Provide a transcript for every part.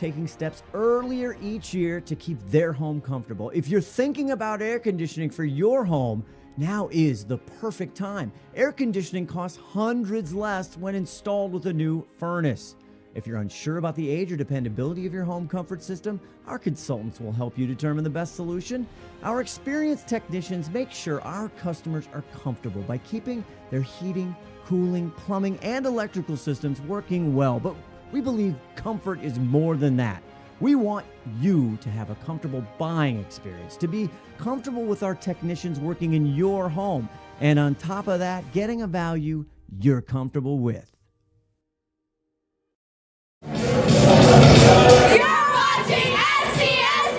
taking steps earlier each year to keep their home comfortable. If you're thinking about air conditioning for your home, now is the perfect time. Air conditioning costs hundreds less when installed with a new furnace. If you're unsure about the age or dependability of your home comfort system, our consultants will help you determine the best solution. Our experienced technicians make sure our customers are comfortable by keeping their heating, cooling, plumbing, and electrical systems working well. But we believe comfort is more than that. We want you to have a comfortable buying experience, to be comfortable with our technicians working in your home, and on top of that, getting a value you're comfortable with. You're watching STSPN!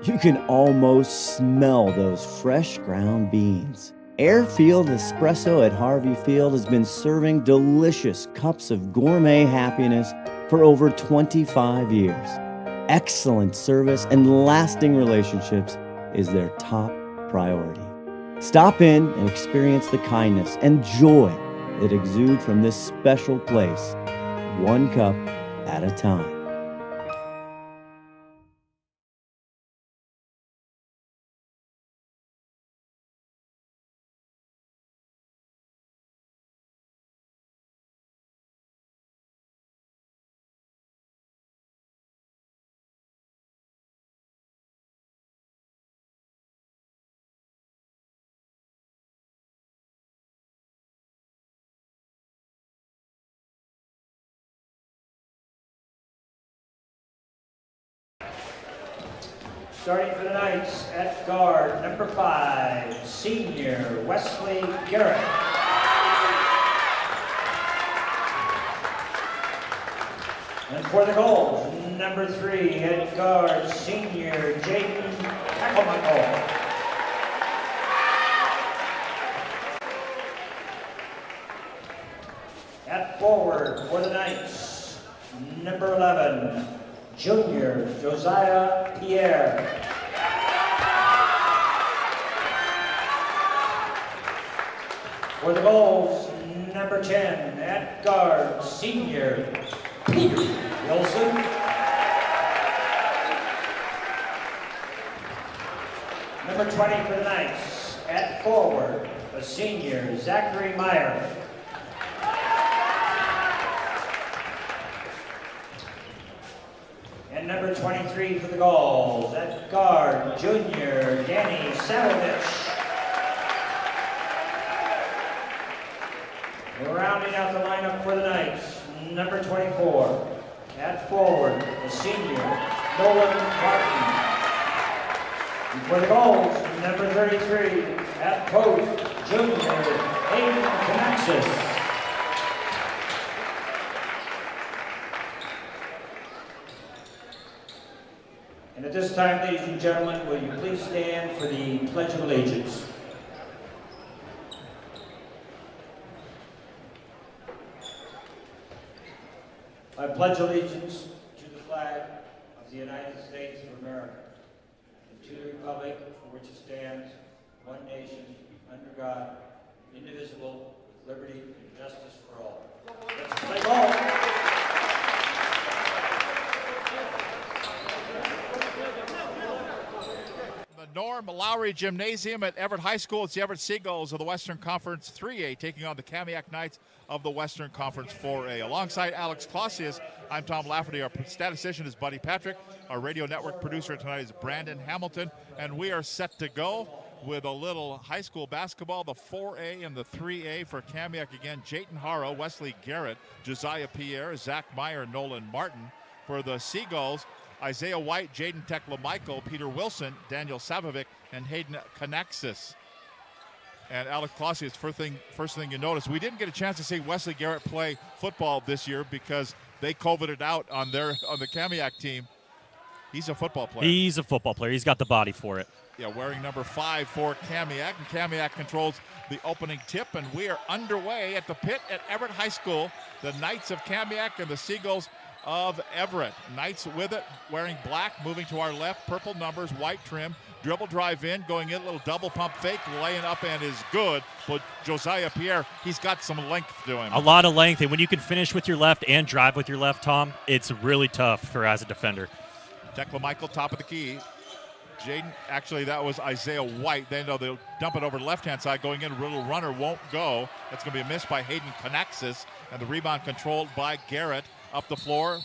You can almost smell those fresh ground beans. Airfield Espresso at Harvey Field has been serving delicious cups of gourmet happiness for over 25 years. Excellent service and lasting relationships is their top priority. Stop in and experience the kindness and joy that exude from this special place, one cup at a time. Starting for the Knights at guard, number 5, senior Wesley Garrett. And for the goals, number 3 at guard, senior Jaden Kamiak. At forward for the Knights, number 11, junior Josiah Pierre. For the goals, number 10 at guard, senior Peter Wilson. Number 20 for the Knights at forward, a senior Zachary Meyer. And number 23 for the goals, at guard, junior Danny Savovich. Rounding out the lineup for the Knights, number 24, at forward, the senior Nolan Martin. And for the goals, number 33, at post, junior Aiden Kamiak. And at this time, ladies and gentlemen, will you please stand for the Pledge of Allegiance? I pledge allegiance to the flag of the United States of America and to the republic for which it stands, one nation, under God, indivisible, with liberty and justice for all. Let's play ball. Norm Lowry Gymnasium at Everett High School. It's the Everett Seagulls of the Western Conference 3A taking on the Kamiak Knights of the Western Conference 4A. Alongside Alex Clausius, I'm Tom Lafferty. Our statistician is Buddy Patrick. Our radio network producer tonight is Brandon Hamilton. And we are set to go with a little high school basketball, the 4A and the 3A for Kamiak again. Jayton Haro, Wesley Garrett, Josiah Pierre, Zach Meyer, Nolan Martin. For the Seagulls, Isaiah White, Jaden Tekla-Michael, Peter Wilson, Daniel Savovic, and Hayden Kanaxis. And Alex Clausius, first thing you notice, we didn't get a chance to see Wesley Garrett play football this year because they COVIDed out on the Kamiak team. He's a football player. He's a football player. He's got the body for it. Yeah, wearing number 5 for Kamiak, and Kamiak controls the opening tip, and we are underway at the pit at Everett High School. The Knights of Kamiak and the Seagulls of Everett. Knights with it, wearing black, moving to our left, purple numbers, white trim. Dribble drive in, going in, little double pump fake, laying up and is good. But Josiah Pierre, he's got some length to him. A lot of length, and when you can finish with your left and drive with your left, Tom, it's really tough for as a defender. Tekla Michael, top of the key. Jaden, actually that was Isaiah White. They know they'll dump it over the left-hand side, going in, little runner won't go. That's going to be a miss by Hayden Canaxis, and the rebound controlled by Garrett up the floor,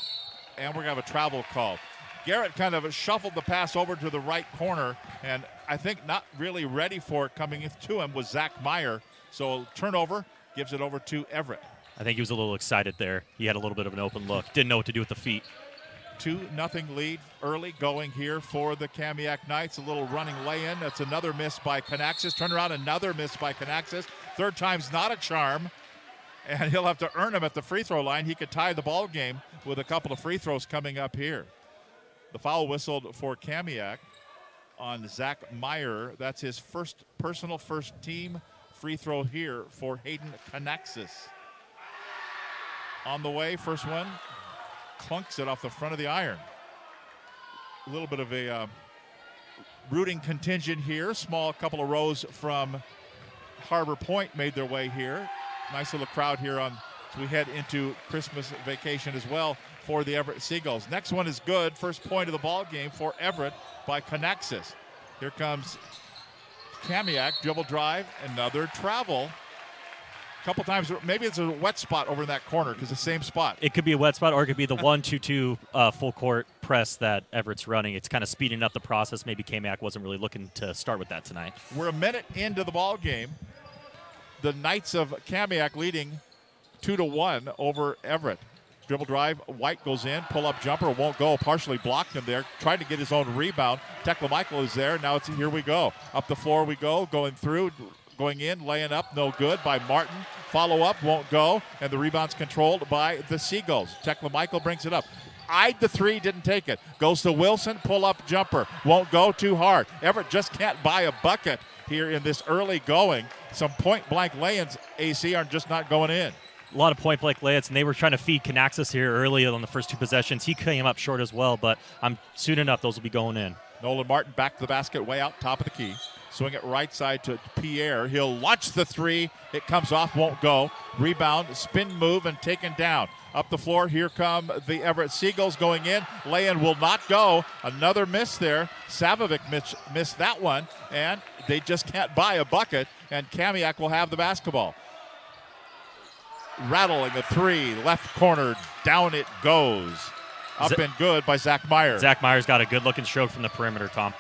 and we're going to have a travel call. Garrett kind of shuffled the pass over to the right corner, and I think not really ready for it coming to him was Zach Meyer. So turnover, gives it over to Everett. I think he was a little excited there. He had a little bit of an open look. Didn't know what to do with the feet. 2-0 lead early going here for the Kamiak Knights. A little running lay-in. That's another miss by Canaxis. Turn around, another miss by Canaxis. Third time's not a charm, and he'll have to earn them at the free throw line. He could tie the ball game with a couple of free throws coming up here. The foul whistled for Kamiak on Zach Meyer. That's his personal first team free throw here for Hayden Canaxis. On the way, first one, clunks it off the front of the iron. A little bit of a rooting contingent here. Small couple of rows from Harbor Point made their way here. Nice little crowd here as we head into Christmas vacation as well for the Everett Seagulls. Next one is good. First point of the ball game for Everett by Canaxis. Here comes Kamiak, dribble drive, another travel. A couple times, maybe it's a wet spot over in that corner because the same spot. It could be a wet spot, or it could be the 1-2-2 full court press that Everett's running. It's kind of speeding up the process. Maybe Kamiak wasn't really looking to start with that tonight. We're a minute into the ball game. The Knights of Kamiak leading 2-1 over Everett. Dribble drive, White goes in, pull-up jumper, won't go, partially blocked him there, tried to get his own rebound. Tekla Michael is there, now it's here we go. Up the floor we go, going through, going in, laying up, no good by Martin. Follow-up, won't go, and the rebound's controlled by the Seagulls. Tekla Michael brings it up. Eyed the three, didn't take it. Goes to Wilson, pull-up jumper, won't go, too hard. Everett just can't buy a bucket here in this early going. Some point-blank lay-ins, AC, are just not going in. A lot of point-blank layups, and they were trying to feed Canaxis here early on the first two possessions. He came up short as well, but soon enough those will be going in. Nolan Martin back to the basket, way out, top of the key. Swing it right side to Pierre. He'll launch the three. It comes off, won't go. Rebound, spin move, and taken down. Up the floor, here come the Everett Seagulls going in. Lay-in will not go. Another miss there. Savovic missed that one, and they just can't buy a bucket, and Kamiak will have the basketball. Rattling a three, left corner, down it goes. Up and good by Zach Meyer. Zach Meyer's got a good-looking stroke from the perimeter, Tom.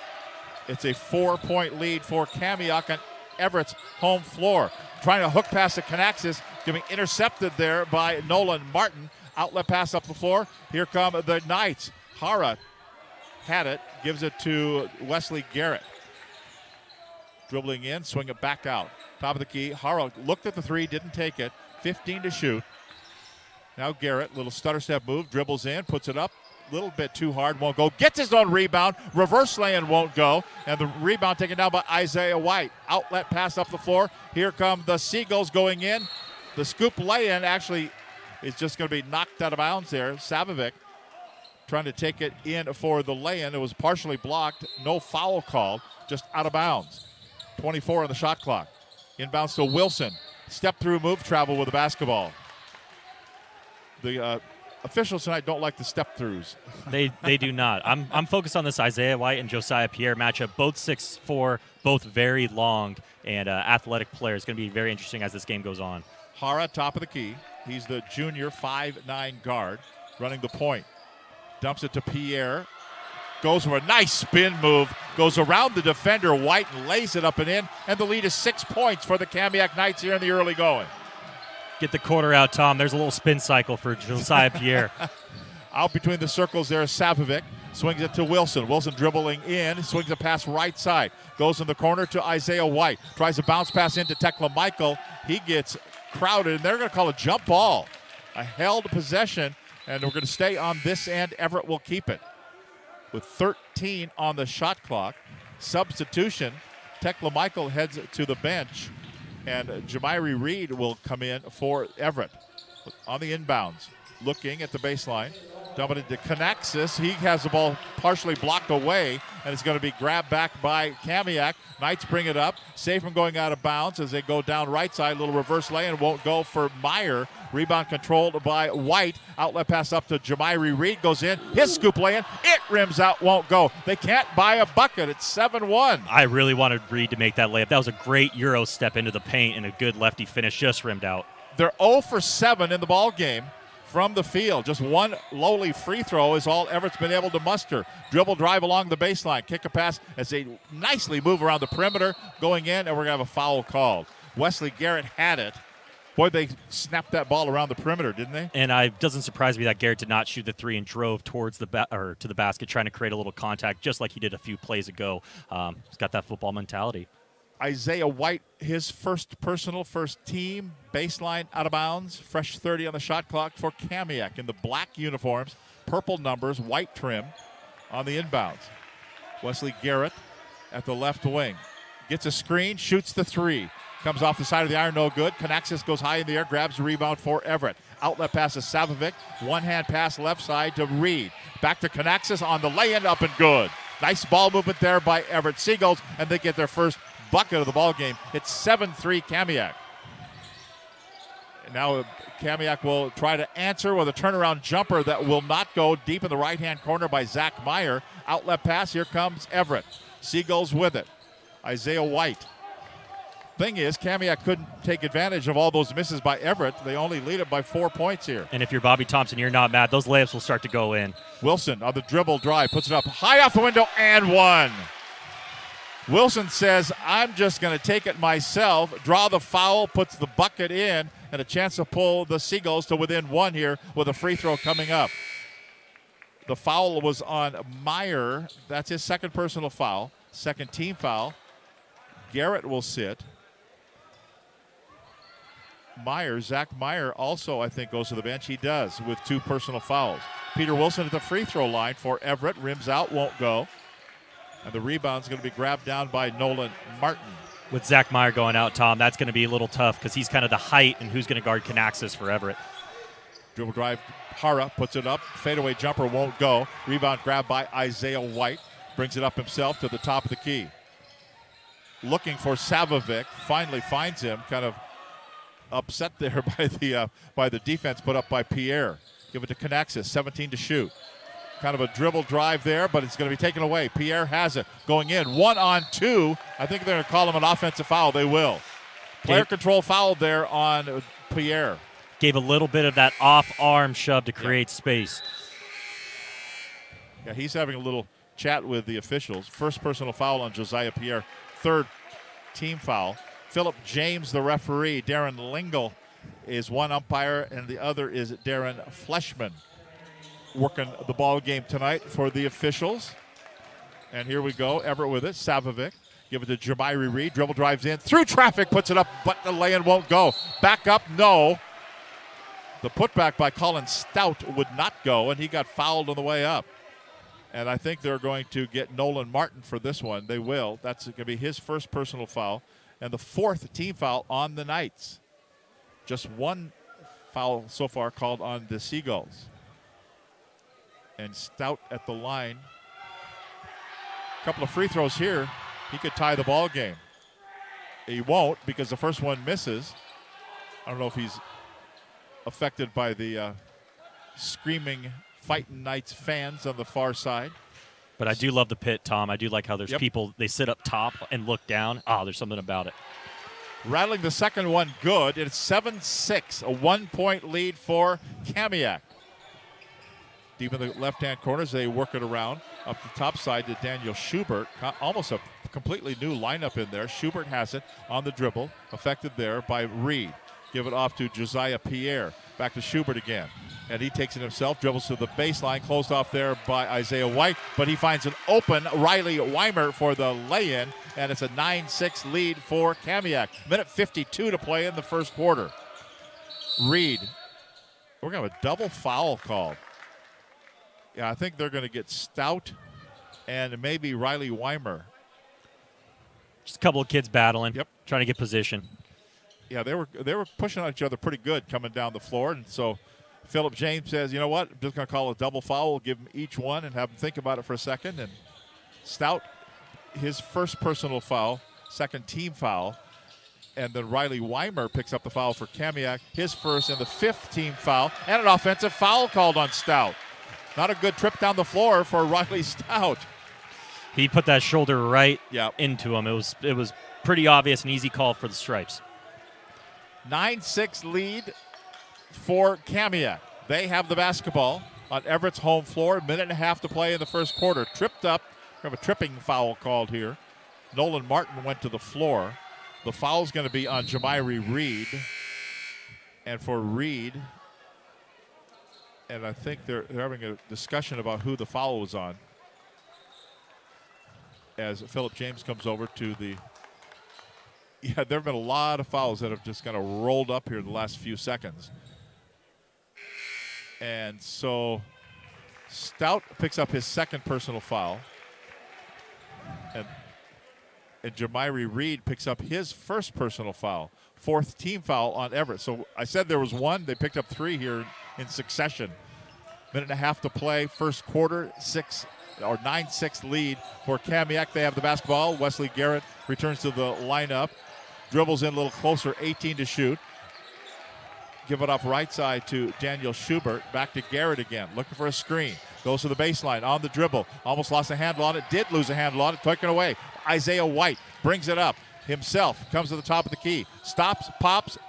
It's a 4-point lead for Kamiak on Everett's home floor. Trying to hook pass to Canaxis, getting intercepted there by Nolan Martin. Outlet pass up the floor. Here come the Knights. Hara had it, gives it to Wesley Garrett. Dribbling in, swing it back out. Top of the key. Hara looked at the three, didn't take it. 15 to shoot. Now Garrett, little stutter step move, dribbles in, puts it up. A little bit too hard, won't go. Gets his own rebound. Reverse lay-in won't go. And the rebound taken down by Isaiah White. Outlet pass up the floor. Here come the Seagulls going in. The scoop lay-in actually is just going to be knocked out of bounds there. Savovic trying to take it in for the lay-in. It was partially blocked. No foul called. Just out of bounds. 24 on the shot clock. Inbounds to Wilson. Step through move travel with the basketball. The officials tonight don't like the step throughs. They do not. I'm focused on this Isaiah White and Josiah Pierre matchup. Both 6'4", both very long and athletic players. Going to be very interesting as this game goes on. Hara, top of the key. He's the junior 5'9" guard running the point. Dumps it to Pierre. Goes for a nice spin move. Goes around the defender, White, and lays it up and in. And the lead is 6 points for the Kamiak Knights here in the early going. Get the quarter out, Tom. There's a little spin cycle for Josiah Pierre. Out between the circles there is Savovic. Swings it to Wilson. Wilson dribbling in. Swings a pass right side. Goes in the corner to Isaiah White. Tries a bounce pass into Tekla Michael. He gets crowded, and they're going to call a jump ball. A held possession, and we're going to stay on this end. Everett will keep it. With 13 on the shot clock. Substitution. Tekla Michael heads to the bench, and Jamiri Reed will come in for Everett on the inbounds. Looking at the baseline. Dumping it to Kanaxis. He has the ball partially blocked away, and it's going to be grabbed back by Kamiak. Knights bring it up. Safe from going out of bounds as they go down right side. Little reverse lay and won't go for Meyer. Rebound controlled by White. Outlet pass up to Jamiri Reed. Goes in. His scoop lay in. It rims out. Won't go. They can't buy a bucket. It's 7-1. I really wanted Reed to make that layup. That was a great Euro step into the paint and a good lefty finish. Just rimmed out. They're 0 for 7 in the ball game from the field. Just one lowly free throw is all Everett's been able to muster. Dribble drive along the baseline. Kick a pass as they nicely move around the perimeter going in, and we're going to have a foul called. Wesley Garrett had it. Boy, they snapped that ball around the perimeter, didn't they? And it doesn't surprise me that Garrett did not shoot the three and drove towards to the basket, trying to create a little contact, just like he did a few plays ago. He's got that football mentality. Isaiah White, his first personal, first team, baseline out of bounds, fresh 30 on the shot clock for Kamiak in the black uniforms, purple numbers, white trim on the inbounds. Wesley Garrett at the left wing. Gets a screen, shoots the three. Comes off the side of the iron, no good. Kanaxis goes high in the air, grabs the rebound for Everett. Outlet pass to Savovic. One-hand pass left side to Reed. Back to Kanaxis on the lay-in, up and good. Nice ball movement there by Everett Seagulls, and they get their first bucket of the ball game. It's 7-3 Kamiak. And now Kamiak will try to answer with a turnaround jumper that will not go. Deep in the right-hand corner by Zach Meyer. Outlet pass, here comes Everett. Seagulls with it. Isaiah White. Thing is, Kamiak couldn't take advantage of all those misses by Everett. They only lead it by 4 points here. And if you're Bobby Thompson, you're not mad. Those layups will start to go in. Wilson on the dribble drive, puts it up high off the window and one. Wilson says, I'm just going to take it myself, draw the foul, puts the bucket in, and a chance to pull the Seagulls to within one here with a free throw coming up. The foul was on Meyer. That's his second personal foul, second team foul. Garrett will sit. Zach Meyer also, I think, goes to the bench. He does with two personal fouls. Peter Wilson at the free throw line for Everett. Rims out, won't go. And the rebound's going to be grabbed down by Nolan Martin. With Zach Meyer going out, Tom, that's going to be a little tough because he's kind of the height and who's going to guard Kanaxis for Everett. Dribble drive, Hara puts it up. Fadeaway jumper won't go. Rebound grabbed by Isaiah White. Brings it up himself to the top of the key. Looking for Savovic. Finally finds him. Kind of upset there by the defense put up by Pierre. Give it to Kanaxis, 17 to shoot. Kind of a dribble drive there, but it's going to be taken away. Pierre has it. Going in. 1-on-2. I think they're going to call him an offensive foul. They will. Player control foul there on Pierre. Gave a little bit of that off-arm shove to create space. Yeah, he's having a little chat with the officials. First personal foul on Josiah Pierre. Third team foul. Philip James, the referee. Darren Lingle is one umpire, and the other is Darren Fleshman. Working the ball game tonight for the officials. And here we go. Everett with it. Savovic. Give it to Jamiri Reed. Dribble drives in. Through traffic. Puts it up, but the lay-in won't go. Back up. No. The putback by Colin Stout would not go, and he got fouled on the way up. And I think they're going to get Nolan Martin for this one. They will. That's going to be his first personal foul. And the fourth team foul on the Knights. Just one foul so far called on the Seagulls. And Stout at the line. A couple of free throws here. He could tie the ball game. He won't because the first one misses. I don't know if he's affected by the screaming Fighting Knights fans on the far side. But I do love the pit, Tom. I do like how there's people, they sit up top and look down. There's something about it. Rattling the second one good. It's 7-6, a 1-point lead for Kamiak. Deep in the left-hand corners, they work it around. Up the top side to Daniel Schubert. Almost a completely new lineup in there. Schubert has it on the dribble. Affected there by Reed. Give it off to Josiah Pierre. Back to Schubert again. And he takes it himself, dribbles to the baseline, closed off there by Isaiah White. But he finds an open Riley Weimer for the lay-in. And it's a 9-6 lead for Kamiak. Minute 52 to play in the first quarter. Reed. We're going to have a double foul call. Yeah, I think they're going to get Stout and maybe Riley Weimer. Just a couple of kids battling, trying to get position. Yeah, they were pushing on each other pretty good coming down the floor, and so Philip James says, you know what, I'm just going to call a double foul. We'll give them each one and have them think about it for a second. And Stout, his first personal foul, second team foul. And then Riley Weimer picks up the foul for Kamiak, his first and the 5th team foul. And an offensive foul called on Stout. Not a good trip down the floor for Riley Stout. He put that shoulder right Yep. into him. It was pretty obvious, an easy call for the Stripes. 9-6 lead for Kamiak. They have the basketball on Everett's home floor. 1.5 to play in the first quarter. Tripped up. We have a tripping foul called here. Nolan Martin went to the floor. The foul's going to be on Jamiri Reed. And for Reed, and I think they're having a discussion about who the foul was on as Philip James comes over to the. Yeah, there have been a lot of fouls that have just kind of rolled up here in the last few seconds. And so Stout picks up his second personal foul. And Jamiri Reed picks up his first personal foul. 4th team foul on Everett. So I said there was one. They picked up 3 here in succession. 1.5 to play, first quarter, 9-6 lead for Kamiak. They have the basketball. Wesley Garrett returns to the lineup. Dribbles in a little closer, 18 to shoot. Give it off right side to Daniel Schubert. Back to Garrett again, looking for a screen. Goes to the baseline on the dribble. Almost lost a handle on it. Did lose a handle on it. Taken away. Isaiah White brings it up himself. Comes to the top of the key. Stops, pops.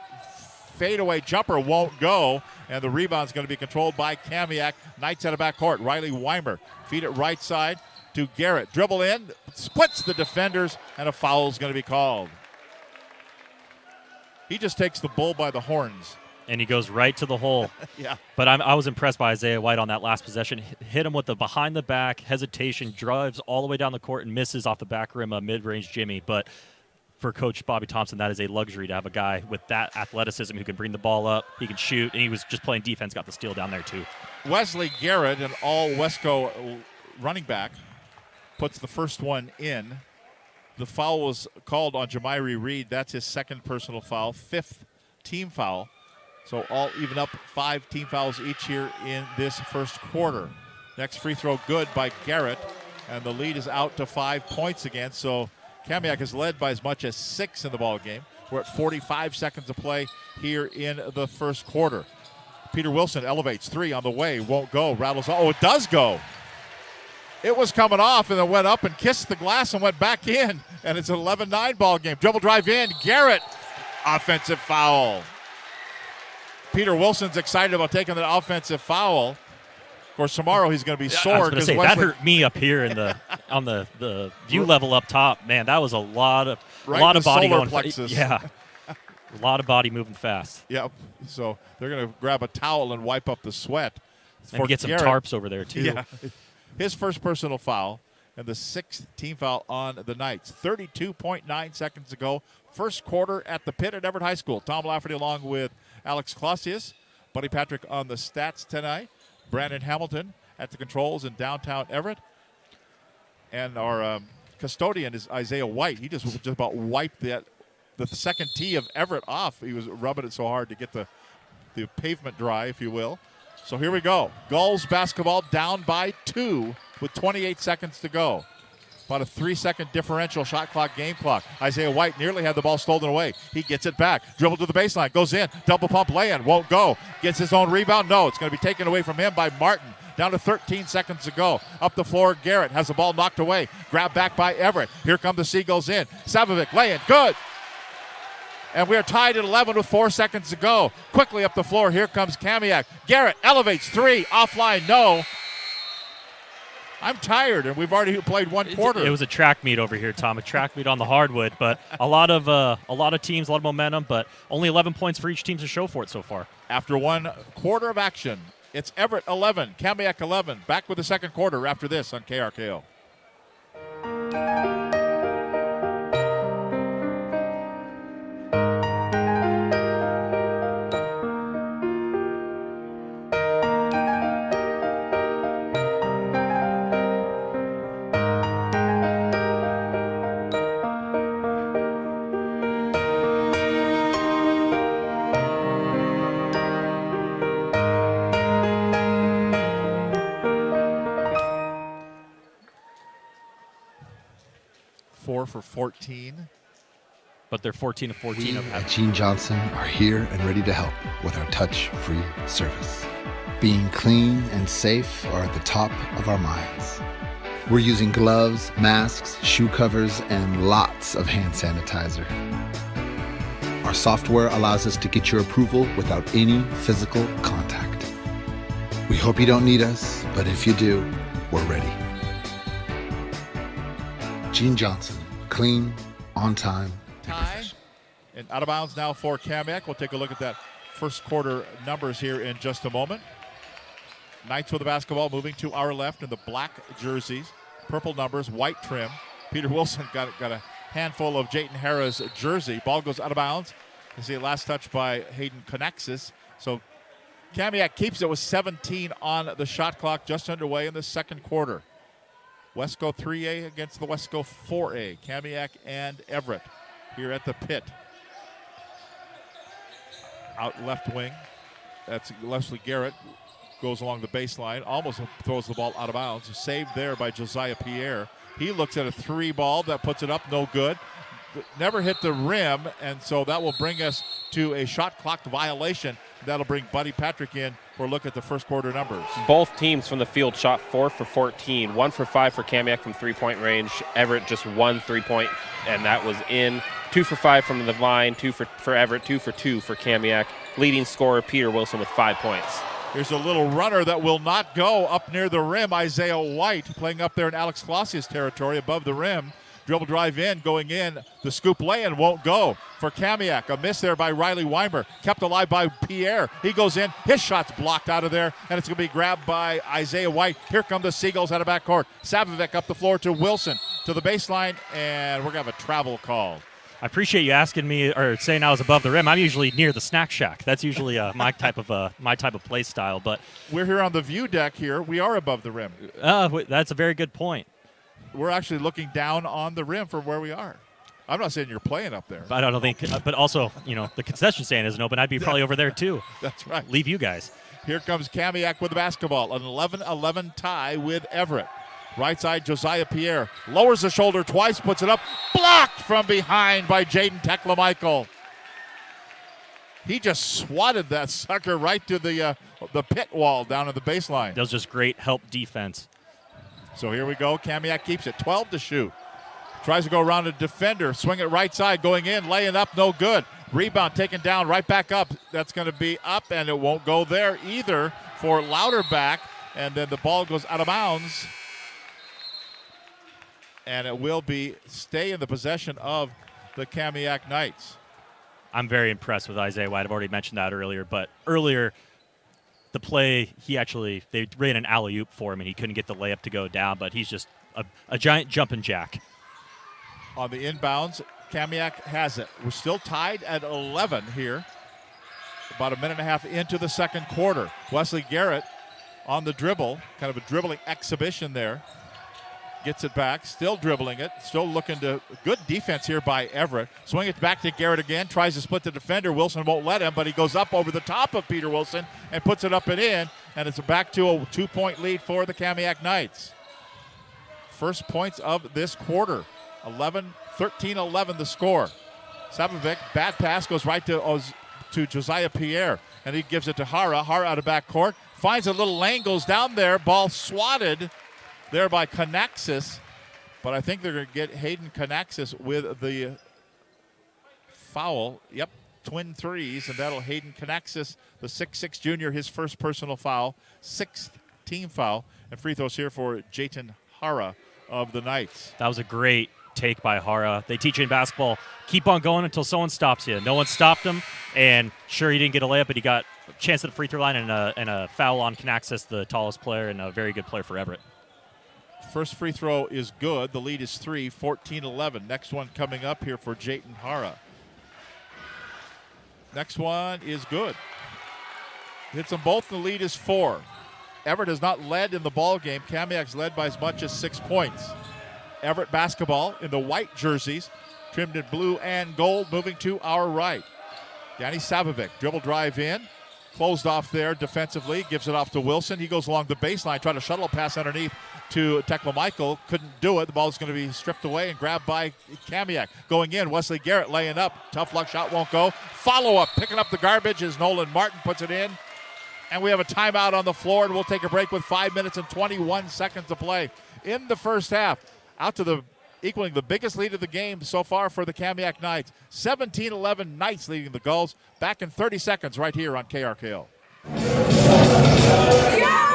Fadeaway jumper won't go. And the rebound's going to be controlled by Kamiak. Knights at a back court. Riley Weimer. Feed it right side to Garrett. Dribble in. Splits the defenders. And a foul is going to be called. He just takes the bull by the horns. And he goes right to the hole. Yeah. But I was impressed by Isaiah White on that last possession. Hit him with the behind-the-back hesitation, drives all the way down the court and misses off the back rim a mid-range Jimmy. But for Coach Bobby Thompson, that is a luxury to have a guy with that athleticism who can bring the ball up, he can shoot, and he was just playing defense, got the steal down there too. Wesley Garrett, an all-Wesco running back, puts the first one in. The foul was called on Jamiri Reed. That's his second personal foul, 5th team foul. So all even up, 5 team fouls each here in this first quarter. Next free throw good by Garrett, and the lead is out to 5 points again. So Kamiak is led by as much as 6 in the ball game. We're at 45 seconds to play here in the first quarter. Peter Wilson elevates, 3 on the way, won't go, rattles. Oh, it does go. It was coming off and then went up and kissed the glass and went back in. And it's an 11-9 ball game. Dribble drive in. Garrett, offensive foul. Peter Wilson's excited about taking the offensive foul. Of course, tomorrow he's going to be sore. I was going to say, that hurt me up here in the on the view level up top. Man, that was a lot of body going. Yeah, a lot of body moving fast. Yep. So they're going to grab a towel and wipe up the sweat. And get some tarps over there too. Yeah. His first personal foul and the 6th team foul on the Knights. 32.9 seconds to go. First quarter at the pit at Everett High School. Tom Lafferty along with Alex Clausius. Buddy Patrick on the stats tonight. Brandon Hamilton at the controls in downtown Everett. And our custodian is Isaiah White. He just about wiped the second tee of Everett off. He was rubbing it so hard to get the pavement dry, if you will. So here we go. Gulls basketball down by 2 with 28 seconds to go. About a 3-second differential shot clock, game clock. Isaiah White nearly had the ball stolen away. He gets it back. Dribble to the baseline. Goes in. Double pump lay-in. Won't go. Gets his own rebound. No, it's going to be taken away from him by Martin. Down to 13 seconds to go. Up the floor, Garrett has the ball knocked away. Grabbed back by Everett. Here come the Seagulls in. Savovic lay-in. Good. And we are tied at 11 with 4 seconds to go. Quickly up the floor, here comes Kamiak. Garrett elevates 3, offline, no. I'm tired, and we've already played one quarter. It was a track meet over here, Tom. A track meet on the hardwood, but a lot of teams, a lot of momentum, but only 11 points for each team to show for it so far. After 1 quarter of action, it's Everett 11, Kamiak 11. Back with the second quarter after this on KRKO. 4 for 14. But they're 14 of 14 We of at Gene Johnson are here and ready to help with our touch-free service. Being clean and safe are at the top of our minds. We're using gloves, masks, shoe covers, and lots of hand sanitizer. Our software allows us to get your approval without any physical contact. We hope you don't need us, but if you do, we're ready. Gene Johnson, clean, on time, and Tie. professional. And out of bounds now for Kamiak. We'll take a look at that first quarter numbers here in just a moment. Knights with the basketball moving to our left in the black jerseys, purple numbers, white trim. Peter Wilson got a handful of Jayton Hara's jersey. Ball goes out of bounds. You see a last touch by Hayden Conexus. So Kamiak keeps it with 17 on the shot clock, just underway in the second quarter. Wesco 3A against the Wesco 4A. Kamiak and Everett here at the pit. Out left wing, that's Leslie Garrett. Goes along the baseline, almost throws the ball out of bounds. Saved there by Josiah Pierre. He looks at a three ball that puts it up, no good. Never hit the rim, and so that will bring us to a shot clock violation. That'll bring Buddy Patrick in for a look at the first quarter numbers. Both teams from the field shot 4 for 14, 1 for 5 for Kamiak from three-point range. Everett just 1 3-point, and that was in. 2 for 5 from the line, 2 for Everett, 2 for 2 for Kamiak. Leading scorer Peter Wilson with 5 points. Here's a little runner that will not go up near the rim. Isaiah White playing up there in Alex Clausius territory above the rim. Dribble drive in, going in. The scoop lay-in won't go for Kamiak. A miss there by Riley Weimer. Kept alive by Pierre. He goes in. His shot's blocked out of there, and it's going to be grabbed by Isaiah White. Here come the Seagulls out of backcourt. Savovic up the floor to Wilson to the baseline, and we're going to have a travel call. I appreciate you asking me or saying I was above the rim. I'm usually near the snack shack. That's usually my type of play style. But We're here on the view deck here. We are above the rim. that's a very good point. We're actually looking down on the rim from where we are. I'm not saying you're playing up there. But I don't think. But also, the concession stand isn't open. I'd be probably over there too. That's right. Leave you guys. Here comes Kamiak with the basketball. An 11-11 tie with Everett. Right side, Josiah Pierre. Lowers the shoulder twice, puts it up. Blocked from behind by Jaden Tekla-Michael. He just swatted that sucker right to the pit wall down at the baseline. That was just great help defense. So here we go. Kamiak keeps it. 12 to shoot. Tries to go around a defender. Swing it right side. Going in. Laying up. No good. Rebound taken down. Right back up. That's going to be up, and it won't go there either for Louderback. And then the ball goes out of bounds. And it will stay in the possession of the Kamiak Knights. I'm very impressed with Isaiah White. I've already mentioned that earlier. But earlier, the play, they ran an alley-oop for him, and he couldn't get the layup to go down. But he's just a giant jumping jack. On the inbounds, Kamiak has it. We're still tied at 11 here. About a minute and a half into the second quarter. Wesley Garrett on the dribble, kind of a dribbling exhibition there. Gets it back, still dribbling it, still looking to good defense here by Everett. Swing it back to Garrett again, tries to split the defender. Wilson won't let him, but he goes up over the top of Peter Wilson and puts it up and in, and it's back to a 2-point lead for the Kamiak Knights. First points of this quarter. 13-11 the score. Savovic, bad pass, goes right to Josiah Pierre, and he gives it to Hara. Hara out of backcourt, finds a little lane, goes down there, ball swatted there by Conexus, but I think they're going to get Hayden Conexus with the foul. Yep, twin threes, and that'll Hayden Conexus, the 6'6 junior, his first personal foul, 6th team foul, and free throws here for Jayton Hara of the Knights. That was a great take by Hara. They teach you in basketball, keep on going until someone stops you. No one stopped him, and sure, he didn't get a layup, but he got a chance at the free throw line and a foul on Conexus, the tallest player, and a very good player for Everett. First free throw is good. The lead is 3, 14-11. Next one coming up here for Jayton Hara. Next one is good. Hits them both. The lead is 4. Everett has not led in the ball game. Kamiak's led by as much as 6 points. Everett basketball in the white jerseys, trimmed in blue and gold, moving to our right. Danny Savovic, dribble drive in, closed off there defensively, gives it off to Wilson. He goes along the baseline, trying to shuttle a pass underneath to Tekla Michael. Couldn't do it. The ball is going to be stripped away and grabbed by Kamiak. Going in, Wesley Garrett laying up. Tough luck shot won't go. Follow-up, picking up the garbage as Nolan Martin puts it in. And we have a timeout on the floor, and we'll take a break with 5 minutes and 21 seconds to play in the first half. Out to the equaling the biggest lead of the game so far for the Kamiak Knights. 17-11 Knights leading the Gulls. Back in 30 seconds right here on KRKO. You're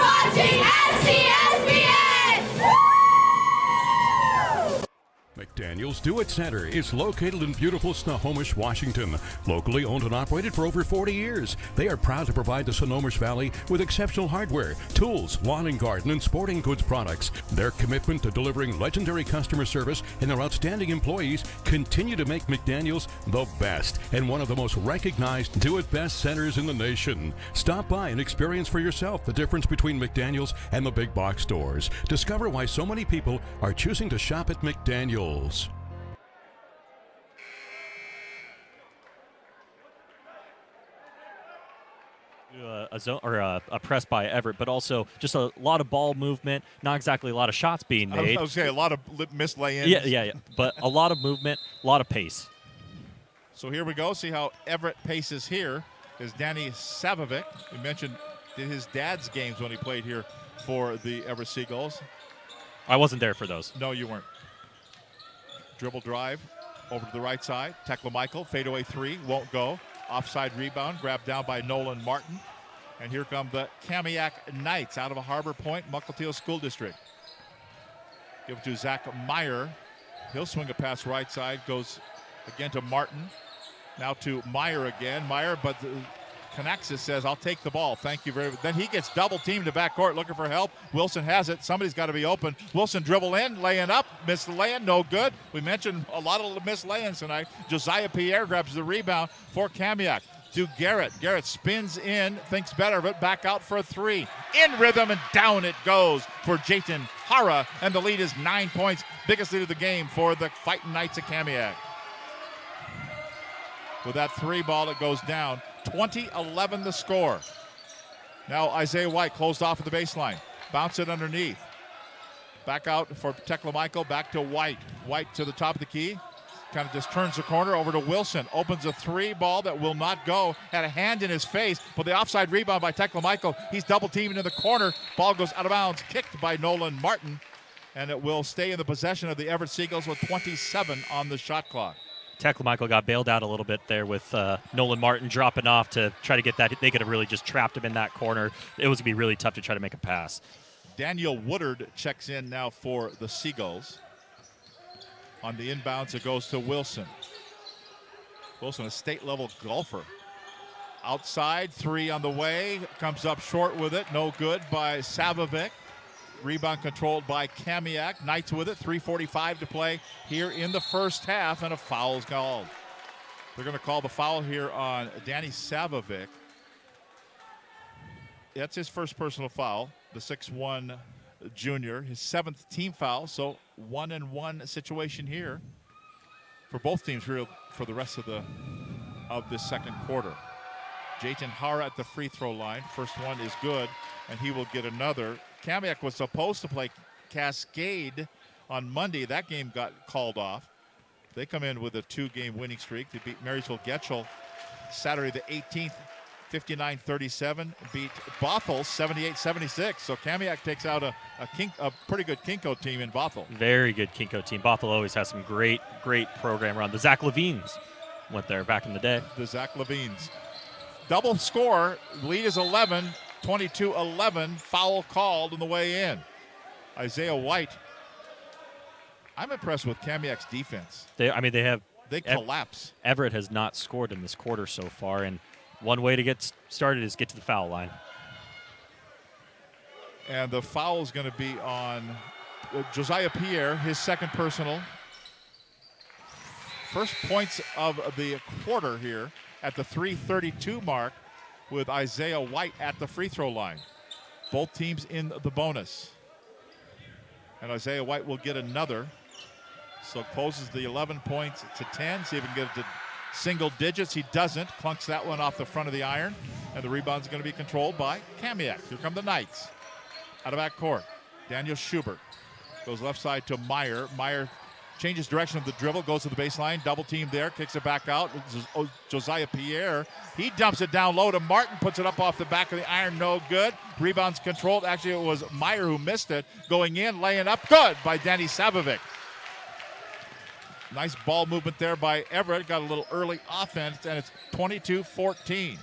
watching STSPN! McDaniel's Do-It Center is located in beautiful Snohomish, Washington. Locally owned and operated for over 40 years, they are proud to provide the Snohomish Valley with exceptional hardware, tools, lawn and garden, and sporting goods products. Their commitment to delivering legendary customer service and their outstanding employees continue to make McDaniel's the best and one of the most recognized do-it-best centers in the nation. Stop by and experience for yourself the difference between McDaniel's and the big box stores. Discover why so many people are choosing to shop at McDaniel's. A zone or a press by Everett, but also just a lot of ball movement, not exactly a lot of shots being made. I was saying a lot of missed lay-ins. Yeah, but a lot of movement, a lot of pace. So here we go. See how Everett paces here is Danny Savovic. We mentioned did his dad's games when he played here for the Everett Seagulls. I wasn't there for those. No, you weren't. Dribble drive over to the right side. Tekla Michael, fadeaway three, won't go. Offside rebound, grabbed down by Nolan Martin. And here come the Kamiak Knights out of a Harbor Point, Mukilteo School District. Give it to Zach Meyer. He'll swing a pass right side, goes again to Martin. Now to Meyer again. Meyer, but Canaxis says, I'll take the ball. Thank you very much. Then he gets double teamed to backcourt looking for help. Wilson has it. Somebody's got to be open. Wilson dribble in, laying up, missed the lay-in, no good. We mentioned a lot of missed lay-ins tonight. Josiah Pierre grabs the rebound for Kamiak. To Garrett. Garrett spins in, thinks better of it, back out for a three. In rhythm, and down it goes for Jayton Hara, and the lead is 9 points. Biggest lead of the game for the Fighting Knights of Kamiak. With that three ball, it goes down. 20-11 the score. Now Isaiah White closed off at the baseline. Bounce it underneath. Back out for Tekla Michael, back to White. White to the top of the key. Kind of just turns the corner over to Wilson. Opens a three ball that will not go. Had a hand in his face, but the offside rebound by Tekla Michael. He's double teaming in the corner. Ball goes out of bounds, kicked by Nolan Martin. And it will stay in the possession of the Everett Seagulls with 27 on the shot clock. Tekla Michael got bailed out a little bit there with Nolan Martin dropping off to try to get that. They could have really just trapped him in that corner. It was going to be really tough to try to make a pass. Daniel Woodard checks in now for the Seagulls. On the inbounds, it goes to Wilson. Wilson, a state-level golfer. Outside, three on the way. Comes up short with it. No good by Savovic. Rebound controlled by Kamiak. Knights with it. 3:45 to play here in the first half, and a foul is called. They're going to call the foul here on Danny Savovic. That's his first personal foul, the 6'1" junior, his seventh team foul, so 1-and-1 situation here for both teams for the rest of this second quarter. Jayton Hara at the free throw line. First one is good, and he will get another. Kamiak was supposed to play Cascade on Monday. That game got called off. They come in with a 2-game winning streak. They beat Marysville Getchell Saturday the 18th, 59-37, beat Bothell 78-76. So Kamiak takes out a pretty good Kinko team in Bothell. Very good Kinko team. Bothell always has some great program around. The Zach Levines went there back in the day. The Zach Levines. Double score, lead is 11, 22-11, foul called on the way in. Isaiah White. I'm impressed with Kamiak's defense. They collapse. Everett has not scored in this quarter so far, and one way to get started is get to the foul line. And the foul is going to be on Josiah Pierre, his second personal. First points of the quarter here at the 3:32 mark with Isaiah White at the free throw line. Both teams in the bonus. And Isaiah White will get another. So closes the 11 points to 10. See if he can get it to single digits. He doesn't. Clunks that one off the front of the iron. And the rebound's going to be controlled by Kamiak. Here come the Knights. Out of back court, Daniel Schubert goes left side to Meyer. Meyer changes direction of the dribble, goes to the baseline, double team there, kicks it back out. Josiah Pierre, he dumps it down low to Martin, puts it up off the back of the iron, no good. Rebounds controlled. Actually, it was Meyer who missed it. Going in, laying up, good by Danny Savovic. Nice ball movement there by Everett. Got a little early offense, and it's 22-14.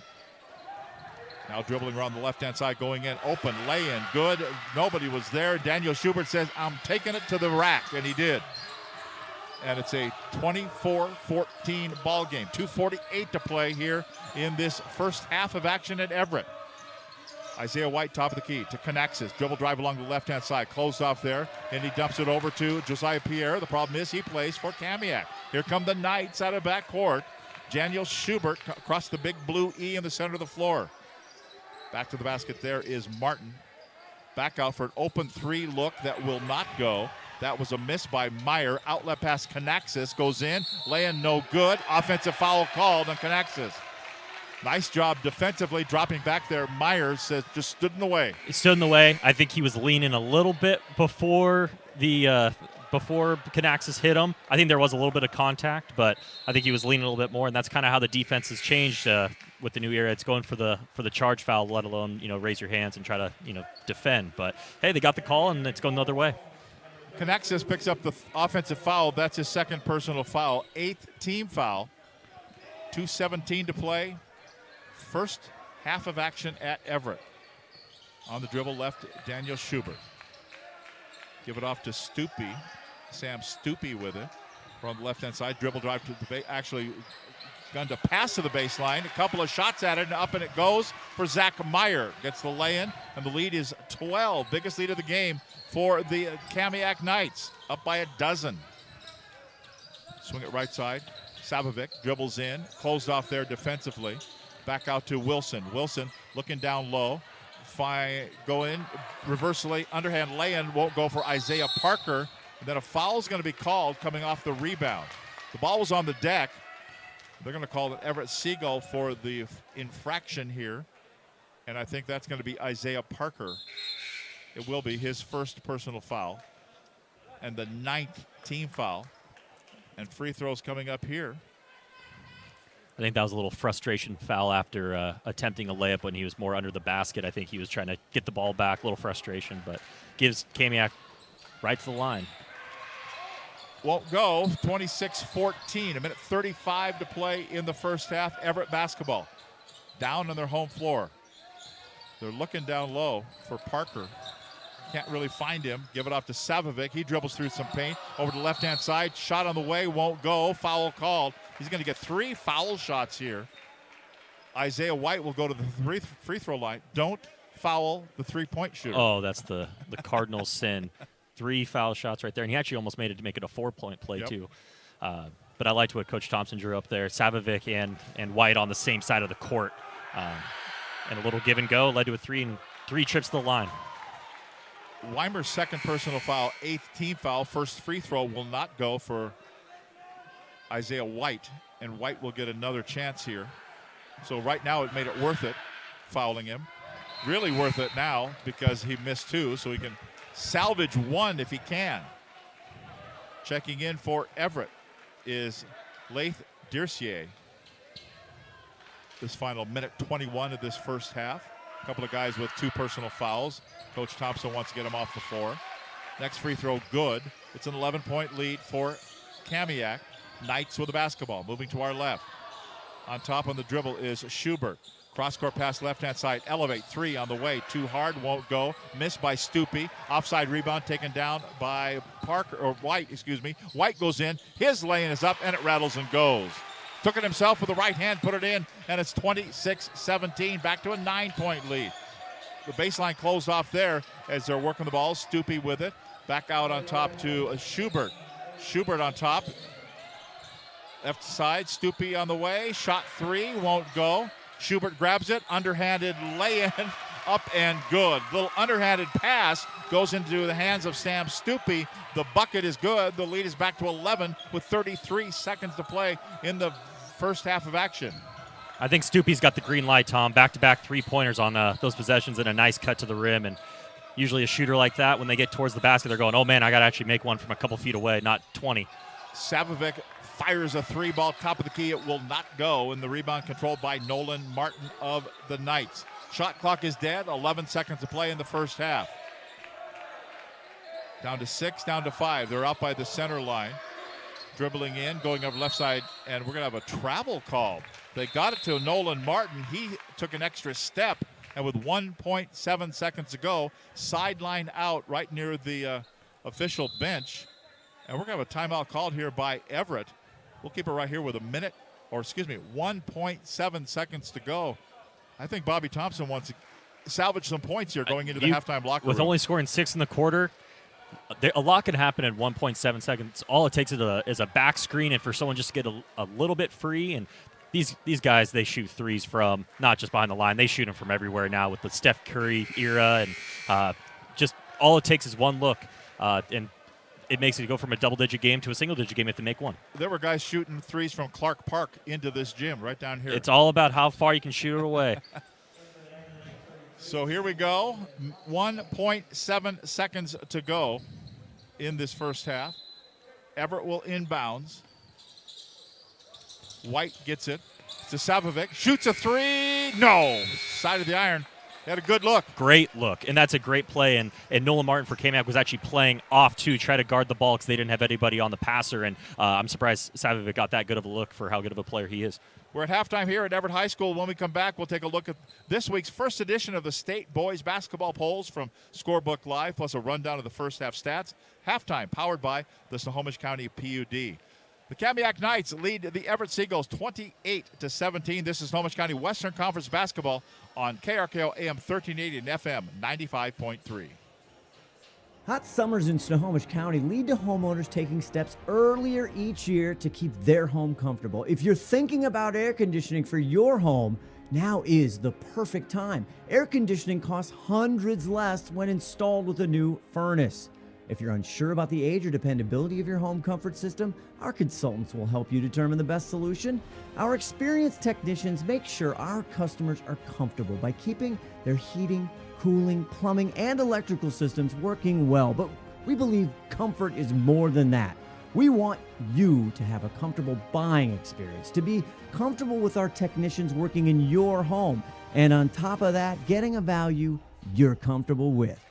Now dribbling around the left-hand side, going in, open, lay-in, good. Nobody was there. Daniel Schubert says, I'm taking it to the rack, and he did. And it's a 24-14 ball game. 2:48 to play here in this first half of action at Everett. Isaiah White, top of the key to Kanaxis. Dribble drive along the left-hand side. Closed off there, and he dumps it over to Josiah Pierre. The problem is he plays for Kamiak. Here come the Knights out of backcourt. Daniel Schubert across the big blue E in the center of the floor. Back to the basket there is Martin. Back out for an open three look that will not go. That was a miss by Meyer. Outlet pass Kanaxis goes in. Lay-in no good. Offensive foul called on Kanaxis. Nice job defensively dropping back there. Myers says just stood in the way. He stood in the way. I think he was leaning a little bit before Kanaxis hit him. I think there was a little bit of contact, but I think he was leaning a little bit more, and that's kind of how the defense has changed with the new era. It's going for the charge foul, let alone raise your hands and try to defend. But hey, they got the call, and it's going the other way. Kanaxis picks up the offensive foul. That's his second personal foul. 8th team foul. 2:17 to play. First half of action at Everett. On the dribble left, Daniel Schubert. Give it off to Stupi. Sam Stupi with it. From the left-hand side, dribble drive to the actually going to pass to the baseline. A couple of shots at it, and up and it goes for Zach Meyer. Gets the lay-in, and the lead is 12. Biggest lead of the game for the Kamiak Knights. Up by a dozen. Swing it right side. Savovic dribbles in. Closed off there defensively. Back out to Wilson. Wilson looking down low. Go in. Reversely. Underhand lay-in won't go for Isaiah Parker. And then a foul is going to be called coming off the rebound. The ball was on the deck. They're going to call it Everett Seagull for the infraction here. And I think that's going to be Isaiah Parker. It will be his first personal foul. And the 9th team foul. And free throws coming up here. I think that was a little frustration foul after attempting a layup when he was more under the basket. I think he was trying to get the ball back, a little frustration, but gives Kamiak right to the line. Won't go. 26-14. A minute 35 to play in the first half. Everett basketball. Down on their home floor. They're looking down low for Parker. Can't really find him. Give it off to Savovic. He dribbles through some paint. Over to the left-hand side. Shot on the way. Won't go. Foul called. He's going to get 3 foul shots here. Isaiah White will go to the free throw line. Don't foul the three-point shooter. Oh, that's the cardinal sin. 3 foul shots right there. And he actually almost made it to make it a 4-point play, too. But I liked what Coach Thompson drew up there. Savovic and White on the same side of the court. And a little give and go led to a 3 trips to the line. Weimer's second personal foul, 8th team foul. First free throw will not go for Isaiah White, and White will get another chance here. So right now it made it worth it, fouling him. Really worth it now because he missed 2, so he can salvage 1 if he can. Checking in for Everett is Laith Dircier. This final minute 21 of this first half. A couple of guys with 2 personal fouls. Coach Thompson wants to get them off the floor. Next free throw, good. It's an 11-point lead for Kamiak. Knights with the basketball. Moving to our left. On top on the dribble is Schubert. Cross-court pass left-hand side. Elevate. 3 on the way. Too hard. Won't go. Missed by Stupi. Offside rebound taken down by White, excuse me. White goes in. His lane is up, and it rattles and goes. Took it himself with the right hand, put it in, and it's 26-17. Back to a 9-point lead. The baseline closed off there as they're working the ball. Stupi with it. Back out on top to Schubert. Schubert on top. Left side, Stupi on the way. Shot 3, won't go. Schubert grabs it. Underhanded lay-in, up and good. Little underhanded pass goes into the hands of Sam Stupi. The bucket is good. The lead is back to 11 with 33 seconds to play in the first half of action. I think Stoopy's got the green light, Tom. Back-to-back three-pointers on those possessions and a nice cut to the rim. And usually a shooter like that, when they get towards the basket, they're going, oh, man, I got to actually make one from a couple feet away, not 20. Savovic fires a three-ball top of the key. It will not go, and the rebound controlled by Nolan Martin of the Knights. Shot clock is dead. 11 seconds to play in the first half. Down to 6, down to 5. They're out by the center line. Dribbling in, going over left side, and we're going to have a travel call. They got it to Nolan Martin. He took an extra step, and with 1.7 seconds to go, sideline out right near the official bench. And we're going to have a timeout called here by Everett. We'll keep it right here with 1.7 seconds to go. I think Bobby Thompson wants to salvage some points here going into the halftime locker room. With only scoring 6 in the quarter, a lot can happen in 1.7 seconds. All it takes is a back screen and for someone just to get a little bit free. And these guys, they shoot threes from not just behind the line. They shoot them from everywhere now with the Steph Curry era. And just all it takes is one look. And it makes it go from a double-digit game to a single-digit game if they make one. There were guys shooting threes from Clark Park into this gym right down here. It's all about how far you can shoot it away. So here we go. 1.7 seconds to go in this first half. Everett will inbounds. White gets it to Savovic. Shoots a three. No. Side of the iron. Had a good look. Great look. And that's a great play. And Nolan Martin for Kamiak was actually playing off to try to guard the ball because they didn't have anybody on the passer. And I'm surprised Savovic got that good of a look for how good of a player he is. We're at halftime here at Everett High School. When we come back, we'll take a look at this week's first edition of the state boys basketball polls from Scorebook Live, plus a rundown of the first half stats. Halftime, powered by the Snohomish County PUD. The Kamiak Knights lead the Everett Seagulls 28-17. This is Snohomish County Western Conference basketball on KRKO AM 1380 and FM 95.3. Hot summers in Snohomish County lead to homeowners taking steps earlier each year to keep their home comfortable. If you're thinking about air conditioning for your home, now is the perfect time. Air conditioning costs hundreds less when installed with a new furnace. If you're unsure about the age or dependability of your home comfort system, our consultants will help you determine the best solution. Our experienced technicians make sure our customers are comfortable by keeping their heating, cooling, plumbing, and electrical systems working well. But we believe comfort is more than that. We want you to have a comfortable buying experience, to be comfortable with our technicians working in your home, and on top of that, getting a value you're comfortable with.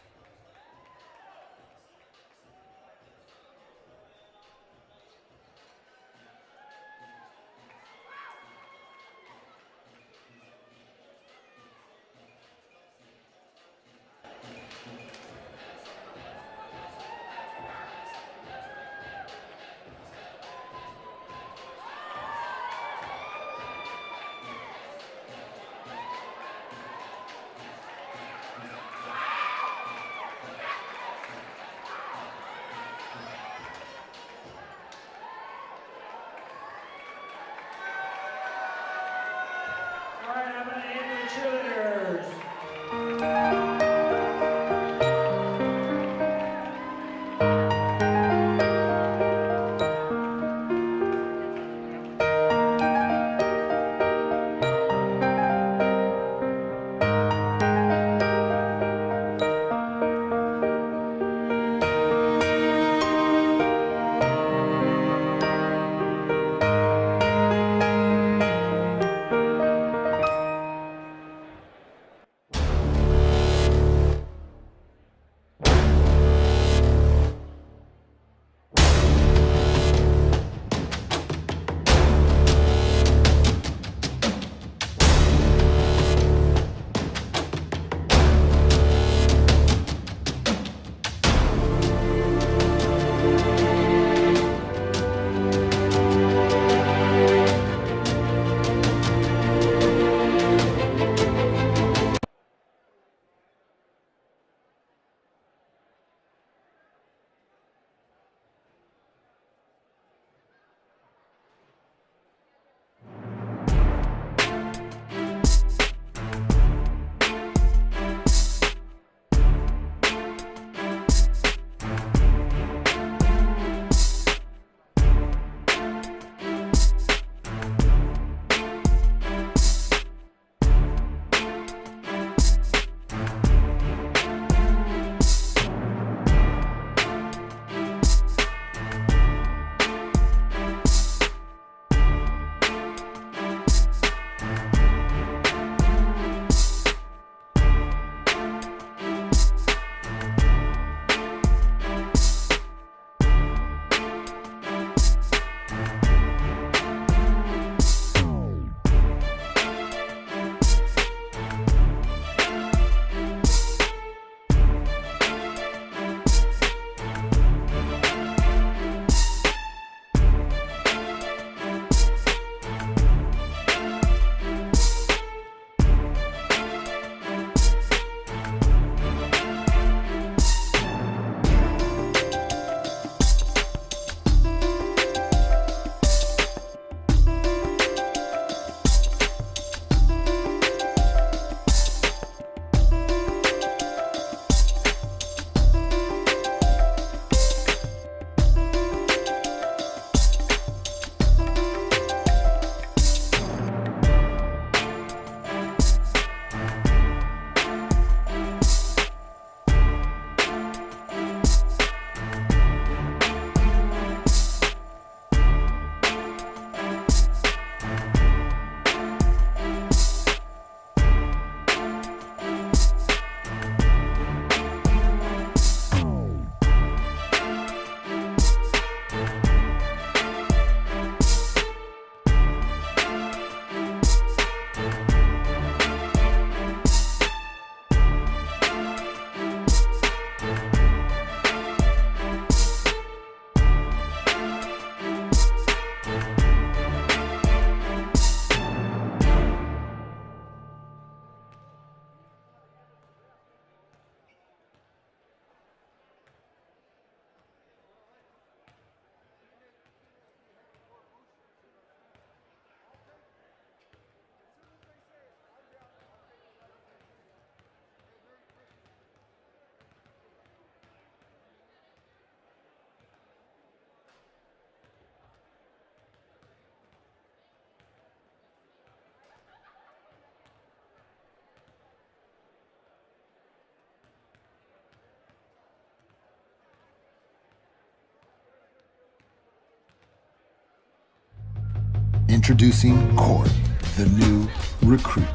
Introducing Corey, the new recruit.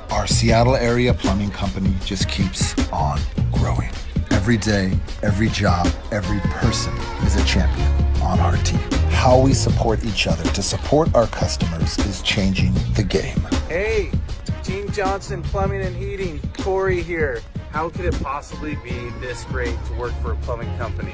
Our Seattle area plumbing company just keeps on growing. Every day, every job, every person is a champion on our team. How we support each other to support our customers is changing the game. Hey, Gene Johnson Plumbing and Heating, Corey here. How could it possibly be this great to work for a plumbing company?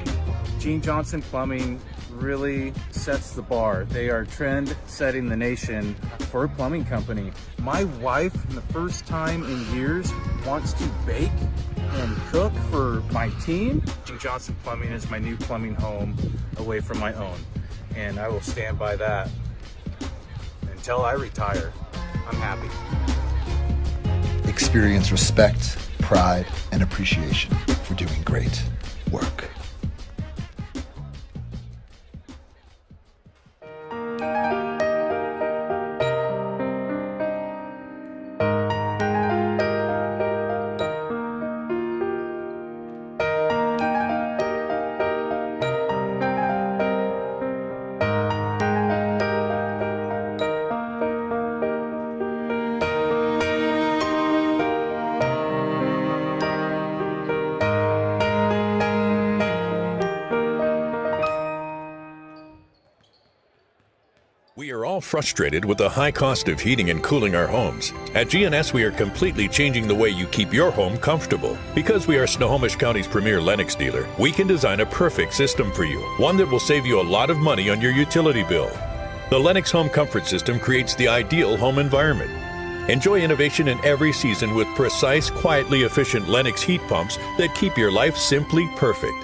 Gene Johnson Plumbing really sets the bar. They are trend setting the nation for a plumbing company. My wife, for the first time in years, wants to bake and cook for my team. Gene Johnson Plumbing is my new plumbing home away from my own. And I will stand by that until I retire. I'm happy. Experience respect, pride, and appreciation for doing great work. We are all frustrated with the high cost of heating and cooling our homes. At GNS, we are completely changing the way you keep your home comfortable. Because we are Snohomish County's premier Lennox dealer, we can design a perfect system for you, one that will save you a lot of money on your utility bill. The Lennox Home Comfort System creates the ideal home environment. Enjoy innovation in every season with precise, quietly efficient Lennox heat pumps that keep your life simply perfect.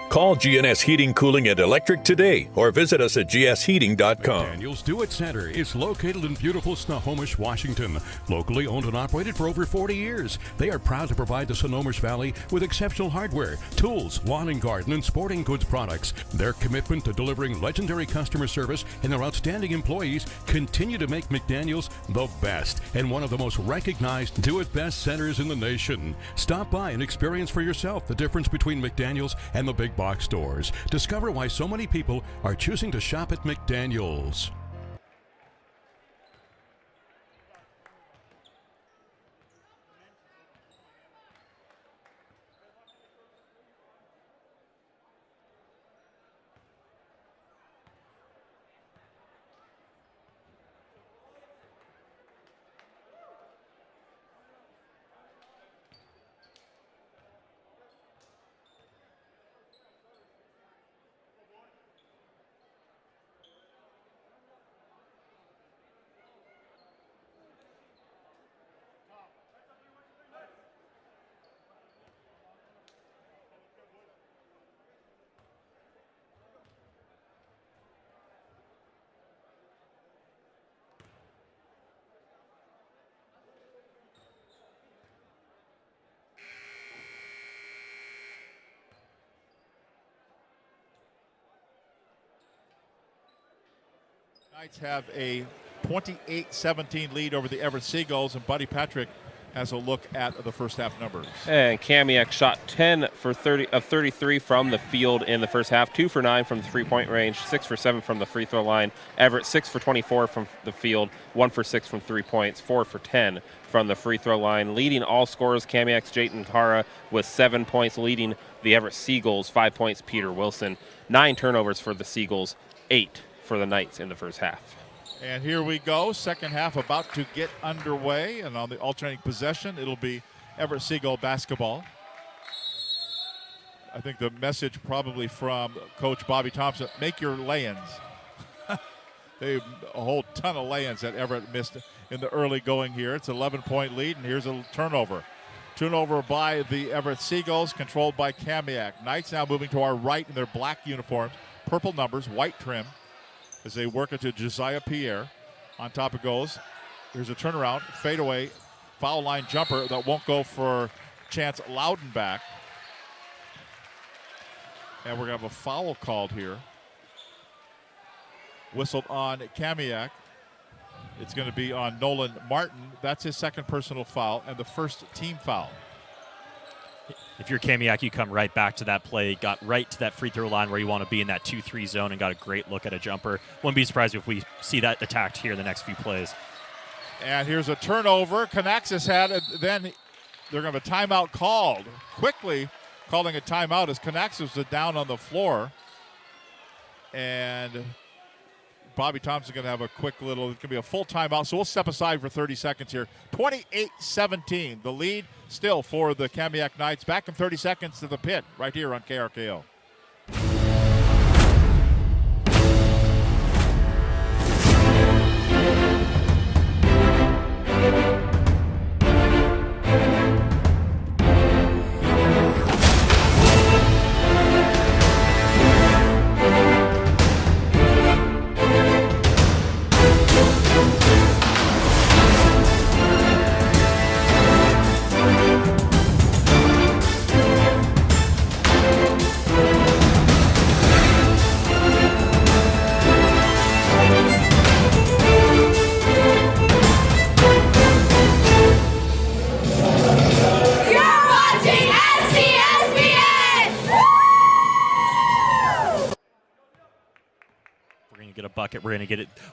Call GNS Heating, Cooling, and Electric today or visit us at gsheating.com. Daniels Do It Center is located in beautiful Snohomish, Washington. Locally owned and operated for over 40 years, they are proud to provide the Snohomish Valley with exceptional hardware, tools, lawn and garden, and sporting goods products. Their commitment to delivering legendary customer service and their outstanding employees continue to make McDaniels the best and one of the most recognized do-it-best centers in the nation. Stop by and experience for yourself the difference between McDaniels and the big box stores. Discover why so many people are choosing to shop at McDaniels. Knights have a 28-17 lead over the Everett Seagulls, and Buddy Patrick has a look at the first half numbers. And Kamiak shot 10 for 33 from the field in the first half, 2 for 9 from the three-point range, 6 for 7 from the free throw line. Everett 6 for 24 from the field, 1 for 6 from 3 points, 4 for 10 from the free throw line. Leading all scorers, Kamiak's Jayton Kara with 7 points, leading the Everett Seagulls, 5 points, Peter Wilson. 9 turnovers for the Seagulls, 8 for the Knights in the first half. And here we go, second half about to get underway, and on the alternating possession, it'll be Everett Seagull basketball. I think the message probably from Coach Bobby Thompson, make your lay-ins. A whole ton of lay-ins that Everett missed in the early going here. It's an 11-point lead, and here's a turnover. Turnover by the Everett Seagulls, controlled by Kamiak. Knights now moving to our right in their black uniforms, purple numbers, white trim, as they work into Josiah Pierre. On top it goes. Here's a turnaround, fadeaway, foul line jumper that won't go for Chance Loudenback. And we're going to have a foul called here. Whistled on Kamiak. It's going to be on Nolan Martin. That's his second personal foul and the first team foul. if you're Kamiak, you come right back to that play, got right to that free throw line where you want to be in that 2-3 zone and got a great look at a jumper. Wouldn't be surprised if we see that attacked here in the next few plays. And here's a turnover. Kanaxis had it. Then they're going to have a timeout called. Quickly calling a timeout as Kanaxis was down on the floor. And Bobby Thompson's going to have a quick little, it's going to be a full timeout. So we'll step aside for 30 seconds here. 28-17. The lead still for the Kamiak Knights. Back in 30 seconds to the pit right here on KRKO.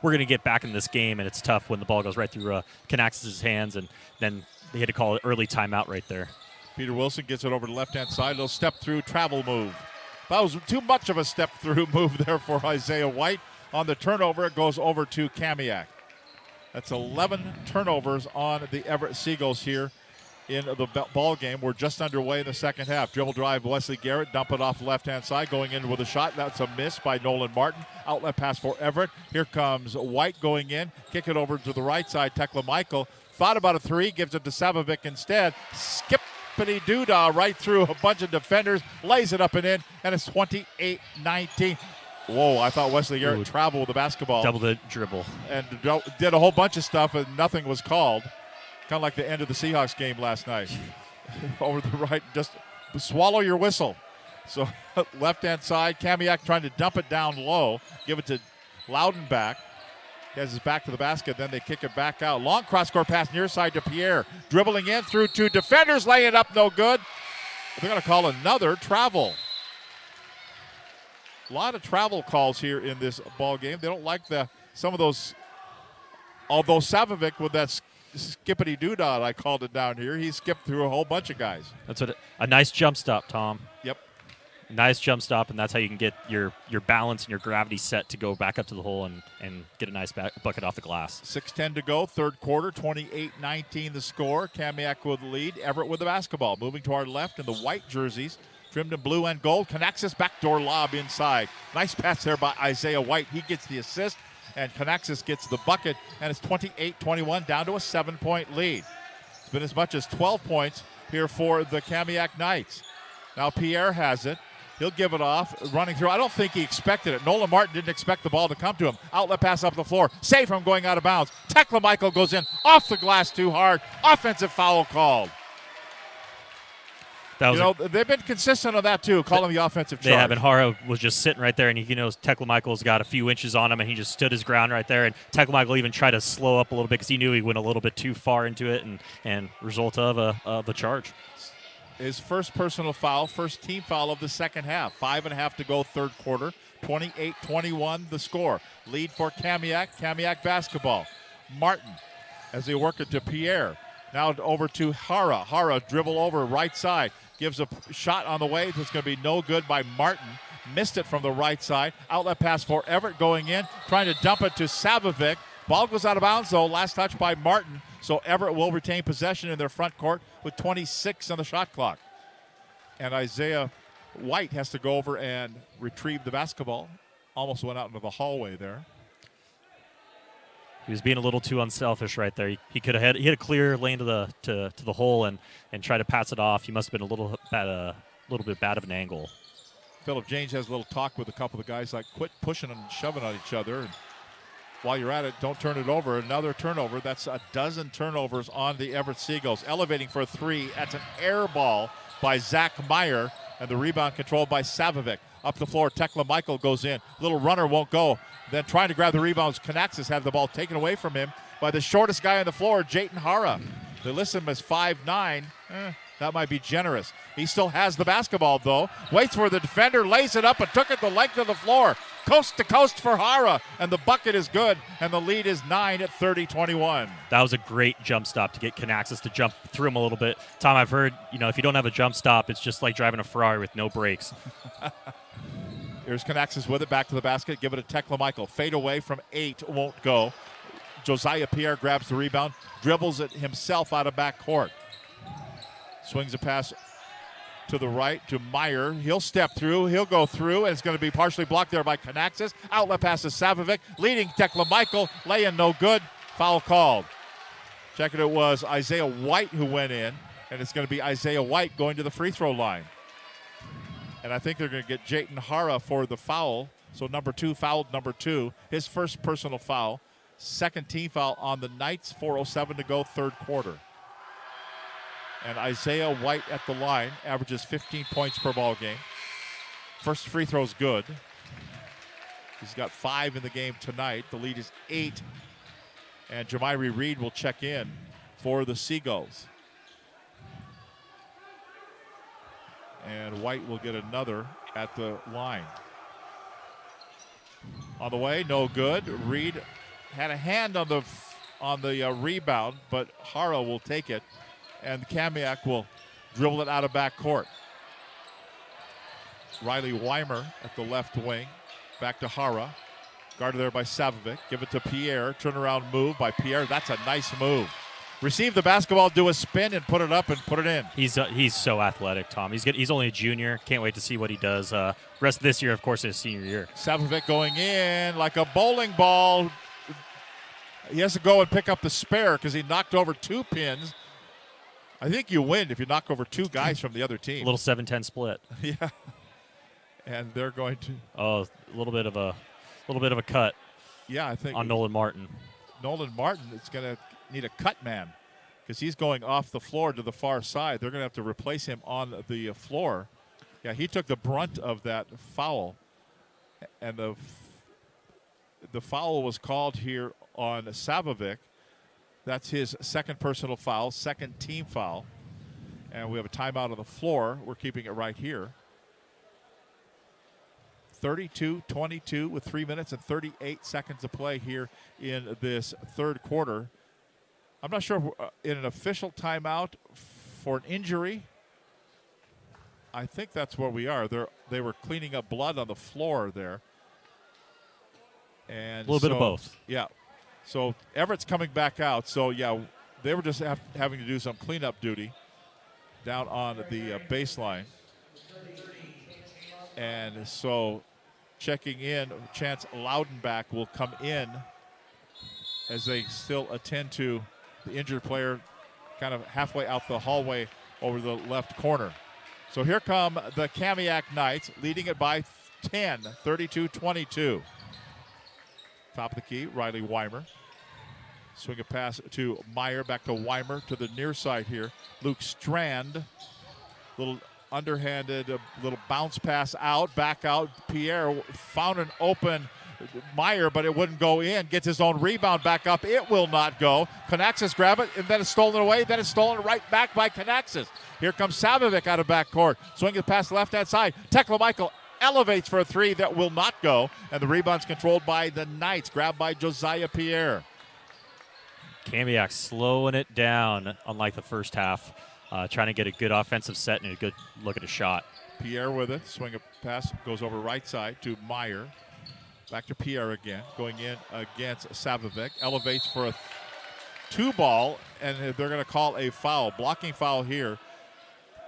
We're gonna get back in this game, and it's tough when the ball goes right through Kanaxis' hands, and then they had to call an early timeout right there. Peter Wilson gets it over to the left-hand side. Little step-through travel move. That was too much of a step-through move there for Isaiah White. On the turnover, it goes over to Kamiak. That's 11 turnovers on the Everett Seagulls here in the ball game. We're just underway in the second half. Dribble drive, Wesley Garrett, dump it off the left-hand side, going in with a shot. That's a miss by Nolan Martin. Outlet pass for Everett. Here comes White going in. Kick it over to the right side. Tekla Michael thought about a three, gives it to Savovic instead. Skippity-doo-dah right through a bunch of defenders, lays it up and in, and it's 28-19. Whoa, I thought Wesley Garrett traveled with the basketball. Double the dribble. And did a whole bunch of stuff, and nothing was called. Kind of like the end of the Seahawks game last night. Over the right, just swallow your whistle. So left-hand side, Kamiak trying to dump it down low, give it to Loudenback. He has his back to the basket, then they kick it back out. Long cross-court pass near side to Pierre. Dribbling in through two defenders, laying it up, no good. They're going to call another travel. A lot of travel calls here in this ball game. They don't like some of those, although Savovic with that skippity-doo-dah, I called it down here. He skipped through a whole bunch of guys. That's a nice jump stop, Tom. Yep. Nice jump stop, and that's how you can get your balance and your gravity set to go back up to the hole and get a nice bucket off the glass. 6:10 to go, third quarter, 28-19 the score. Kamiak with the lead, Everett with the basketball. Moving to our left in the white jerseys, trimmed in blue and gold. Kanaxis backdoor lob inside. Nice pass there by Isaiah White. He gets the assist. And Kanaxis gets the bucket, and it's 28-21, down to a 7-point lead. It's been as much as 12 points here for the Kamiak Knights. Now Pierre has it. He'll give it off, running through. I don't think he expected it. Nolan Martin didn't expect the ball to come to him. Outlet pass up the floor. Save from going out of bounds. Tekla Michael goes in, off the glass too hard. Offensive foul called. They've been consistent on that too, calling the offensive charge. Yeah, but Hara was just sitting right there, and Tekla Michael's got a few inches on him, and he just stood his ground right there. And Tekla Michael even tried to slow up a little bit because he knew he went a little bit too far into it, and result of a charge. His first personal foul, first team foul of the second half. 5.5 to go, third quarter. 28-21 the score. Lead for Kamiak. Kamiak basketball. Martin as they work it to Pierre. Now over to Hara. Hara dribble over right side. Gives a shot on the way. It's going to be no good by Martin. Missed it from the right side. Outlet pass for Everett going in. Trying to dump it to Savovic. Ball goes out of bounds, though. Last touch by Martin. So Everett will retain possession in their front court with 26 on the shot clock. And Isaiah White has to go over and retrieve the basketball. Almost went out into the hallway there. He was being a little too unselfish right there. He could have had a clear lane to the hole and try to pass it off. He must have been a little bit bad of an angle. Philip James has a little talk with a couple of guys, like quit pushing and shoving on each other. And while you're at it, don't turn it over. Another turnover. That's a dozen turnovers on the Everett Seagulls. Elevating for a three. That's an air ball by Zach Meyer, and the rebound controlled by Savovic. Up the floor, Tekla Michael goes in. Little runner won't go. Then trying to grab the rebounds, Kanaxis had the ball taken away from him by the shortest guy on the floor, Jayton Hara. They list him as 5'9". That might be generous. He still has the basketball, though. Waits for the defender, lays it up, and took it the length of the floor. Coast to coast for Hara, and the bucket is good, and the lead is 9 at 30-21. That was a great jump stop to get Kanaxis to jump through him a little bit. Tom, I've heard, if you don't have a jump stop, it's just like driving a Ferrari with no brakes. Here's Kanaxis with it, back to the basket. Give it to Tekla Michael. Fade away from 8, won't go. Josiah Pierre grabs the rebound, dribbles it himself out of backcourt. Swings a pass to the right to Meyer. He'll step through. He'll go through, and it's going to be partially blocked there by Kanaxis. Outlet pass to Savovic, leading Tekla Michael. Lay-in no good. Foul called. Checking it was Isaiah White who went in, and it's going to be Isaiah White going to the free throw line. And I think they're going to get Jayton Hara for the foul. So number 2 fouled number 2. His first personal foul. Second team foul on the Knights. 4:07 to go, third quarter. And Isaiah White at the line averages 15 points per ball game. First free throw's good. He's got 5 in the game tonight. The lead is 8. And Jamiri Reed will check in for the Seagulls. And White will get another at the line. On the way, no good. Reed had a hand on the rebound, but Hara will take it. And Kamiak will dribble it out of backcourt. Riley Weimer at the left wing. Back to Hara. Guarded there by Savovic. Give it to Pierre. Turnaround move by Pierre. That's a nice move. Receive the basketball, do a spin, and put it up and put it in. He's so athletic, Tom. He's only a junior. Can't wait to see what he does. Rest of this year, of course, is senior year. Savovic going in like a bowling ball. He has to go and pick up the spare because he knocked over 2 pins. I think you win if you knock over 2 guys from the other team. A little 7-10 split. Yeah. And they're going to. Oh, a little bit of a cut. Yeah, I think on Nolan Martin. Nolan Martin is going to need a cut man because he's going off the floor to the far side. They're going to have to replace him on the floor. Yeah, he took the brunt of that foul, and the foul was called here on Savovic. That's his second personal foul, second team foul. And we have a timeout on the floor. We're keeping it right here. 32-22 with 3 minutes and 38 seconds to play here in this third quarter. I'm not sure in an official timeout for an injury. I think that's where we are. They were cleaning up blood on the floor there. And a little bit of both. Yeah. So Everett's coming back out. So, yeah, they were just having to do some cleanup duty down on the baseline. And so checking in, Chance Loudenbach will come in as they still attend to the injured player kind of halfway out the hallway over the left corner. So here come the Kamiak Knights, leading it by 10, 32-22. Top of the key, Riley Weimer. Swing a pass to Meyer, back to Weimer to the near side here. Luke Strand, little underhanded, little bounce pass out, back out. Pierre found an open Meyer, but it wouldn't go in. Gets his own rebound back up. It will not go. Kanaxis grab it, and then it's stolen away. Then it's stolen right back by Kanaxis. Here comes Savovic out of backcourt. Swing it past the left-hand side. Tekla Michael elevates for a 3 that will not go. And the rebound's controlled by the Knights. Grabbed by Josiah Pierre. Kamiak slowing it down, unlike the first half. Trying to get a good offensive set and a good look at a shot. Pierre with it. Swing a pass. Goes over right side to Meyer. Back to Pierre again. Going in against Savovic. Elevates for a 2-ball, and they're going to call a foul. Blocking foul here.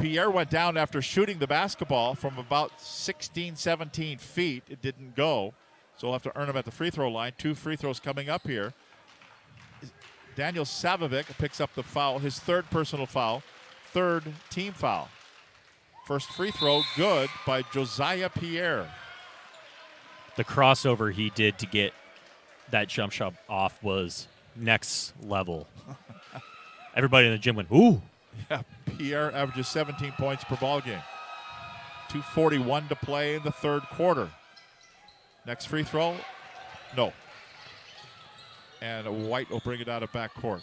Pierre went down after shooting the basketball from about 16, 17 feet. It didn't go. So we'll have to earn him at the free throw line. 2 free throws coming up here. Daniel Savovic picks up the foul, his third personal foul, third team foul. First free throw, good by Josiah Pierre. The crossover he did to get that jump shot off was next level. Everybody in the gym went, ooh. Yeah, Pierre averages 17 points per ball game. 2:41 to play in the third quarter. Next free throw, no. And White will bring it out of backcourt.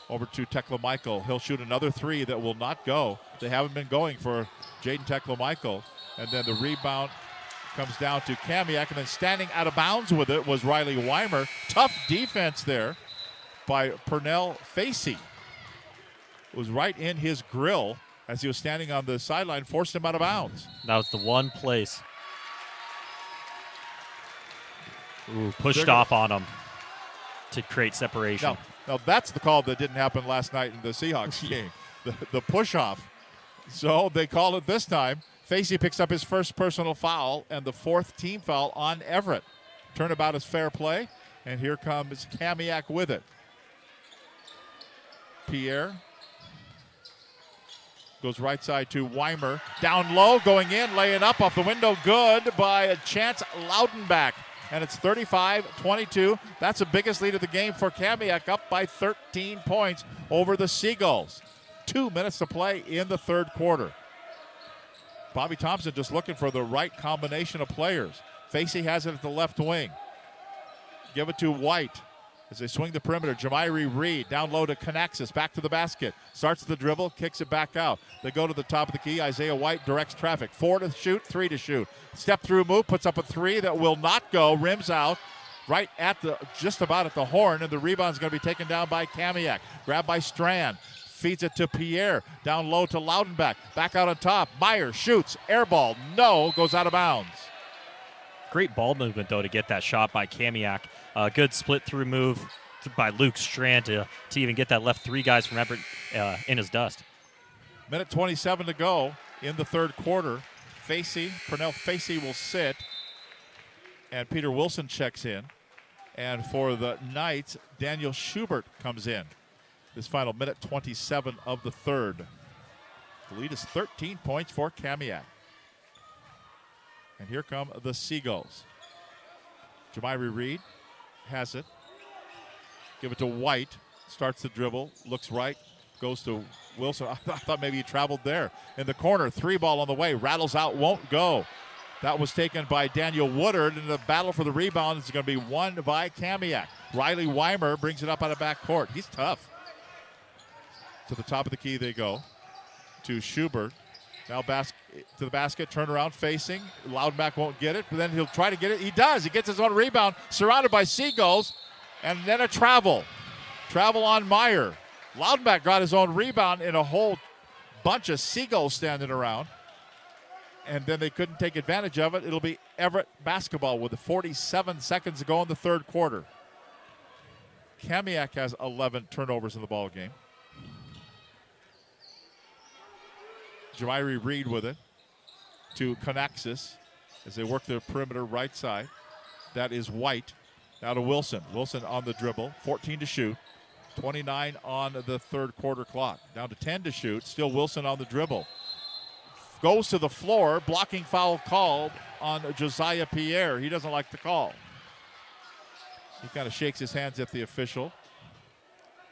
Over to Tekla Michael. He'll shoot another three that will not go. They haven't been going for Jaden Tekla Michael. And then the rebound comes down to Kamiak, and then standing out of bounds with it was Riley Weimer. Tough defense there by Pernell Facey. It was right in his grill as he was standing on the sideline, forced him out of bounds. That was the one place. Ooh, pushed off on him to create separation. Now that's the call that didn't happen last night in the Seahawks game, the push-off. So they call it this time. Facey picks up his first personal foul and the fourth team foul on Everett. Turnabout is fair play, and here comes Kamiak with it. Pierre goes right side to Weimer. Down low, going in, laying up off the window. Good by Chance Loudenbach. And it's 35-22. That's the biggest lead of the game for Kamiak, up by 13 points over the Seagulls. 2 minutes to play in the third quarter. Bobby Thompson just looking for the right combination of players. Facey has it at the left wing. Give it to White as they swing the perimeter. Jamiri Reed down low to Canaxis, back to the basket. Starts the dribble, kicks it back out. They go to the top of the key. Isaiah White directs traffic. 4 to shoot, 3 to shoot. Step through move, puts up a 3 that will not go. Rims out right at just about at the horn, and the rebound is going to be taken down by Kamiak. Grabbed by Strand. Feeds it to Pierre. Down low to Loudenbach. Back out on top. Meyer shoots. Air ball. No. Goes out of bounds. Great ball movement, though, to get that shot by Kamiak. Good split-through move by Luke Strand to even get that left three guys from Everett in his dust. Minute 27 to go in the third quarter. Pernell Facey will sit, and Peter Wilson checks in. And for the Knights, Daniel Schubert comes in. This final minute 27 of the third. The lead is 13 points for Kamiak. And here come the Seagulls. Jamiri Reed has it. Give it to White. Starts the dribble. Looks right. Goes to Wilson. I thought maybe he traveled there. In the corner. 3 ball on the way. Rattles out. Won't go. That was taken by Daniel Woodard. And the battle for the rebound is going to be won by Kamiak. Riley Weimer brings it up out of backcourt. He's tough. To the top of the key they go. To Schubert. Now to the basket, turnaround facing. Loudenbach won't get it, but then he'll try to get it. He does. He gets his own rebound, surrounded by Seagulls, and then a travel. Travel on Meyer. Loudenbach got his own rebound in a whole bunch of Seagulls standing around, and then they couldn't take advantage of it. It'll be Everett basketball with 47 seconds to go in the third quarter. Kamiak has 11 turnovers in the ball game. Jamiri Reed with it to Canaxis as they work the perimeter right side. That is White. Now to Wilson. Wilson on the dribble. 14 to shoot. 29 on the third quarter clock. Down to 10 to shoot. Still Wilson on the dribble. Goes to the floor. Blocking foul called on Josiah Pierre. He doesn't like the call. He kind of shakes his hands at the official.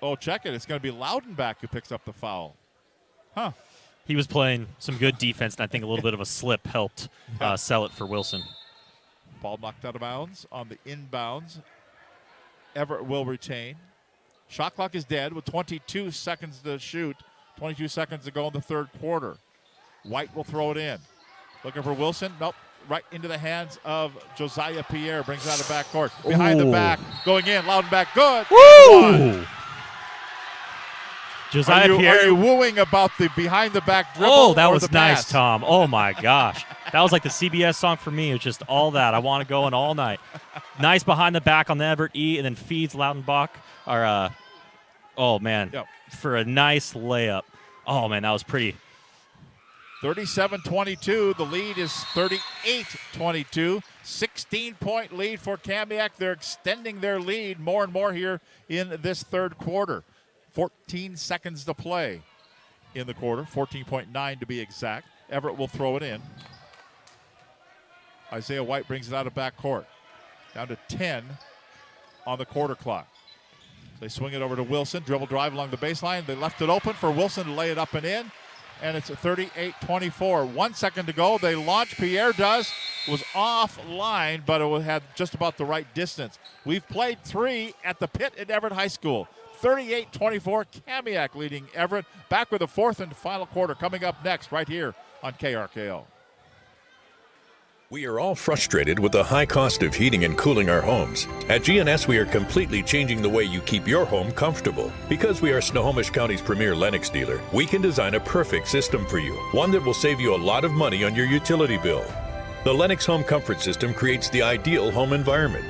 Oh, check it. It's going to be Loudenbach who picks up the foul. Huh. He was playing some good defense, and I think a little bit of a slip helped sell it for Wilson. Ball knocked out of bounds on the inbounds. Everett will retain. Shot clock is dead with 22 seconds to shoot. 22 seconds to go in the third quarter. White will throw it in. Looking for Wilson. Nope. Right into the hands of Josiah Pierre. Brings it out of backcourt. Behind the back. Going in. Loudenbach. Good. Woo! Josiah Pierre. Are you wooing about the behind the back dribble? Oh, that was nice, Tom. Oh, my gosh. That was like the CBS song for me. It was just all that. I want to go in all night. Nice behind the back on the Everett E, and then feeds Loudenbach. Oh, man. Yep. For a nice layup. Oh, man, that was pretty. 37-22. The lead is 38-22. 16-point lead for Kamiak. They're extending their lead more and more here in this third quarter. 14 seconds to play in the quarter. 14.9 to be exact. Everett will throw it in. Isaiah White brings it out of backcourt. Down to 10 on the quarter clock. They swing it over to Wilson. Dribble drive along the baseline. They left it open for Wilson to lay it up and in. And it's 38-24. 1 second to go. They launch. Pierre does. Was offline, but it had just about the right distance. We've played 3 at the pit at Everett High School. 38-24, Kamiak leading Everett. Back with the fourth and final quarter coming up next right here on KRKO. We are all frustrated with the high cost of heating and cooling our homes. At GNS, we are completely changing the way you keep your home comfortable. Because we are Snohomish County's premier Lennox dealer, we can design a perfect system for you, one that will save you a lot of money on your utility bill. The Lennox Home Comfort System creates the ideal home environment.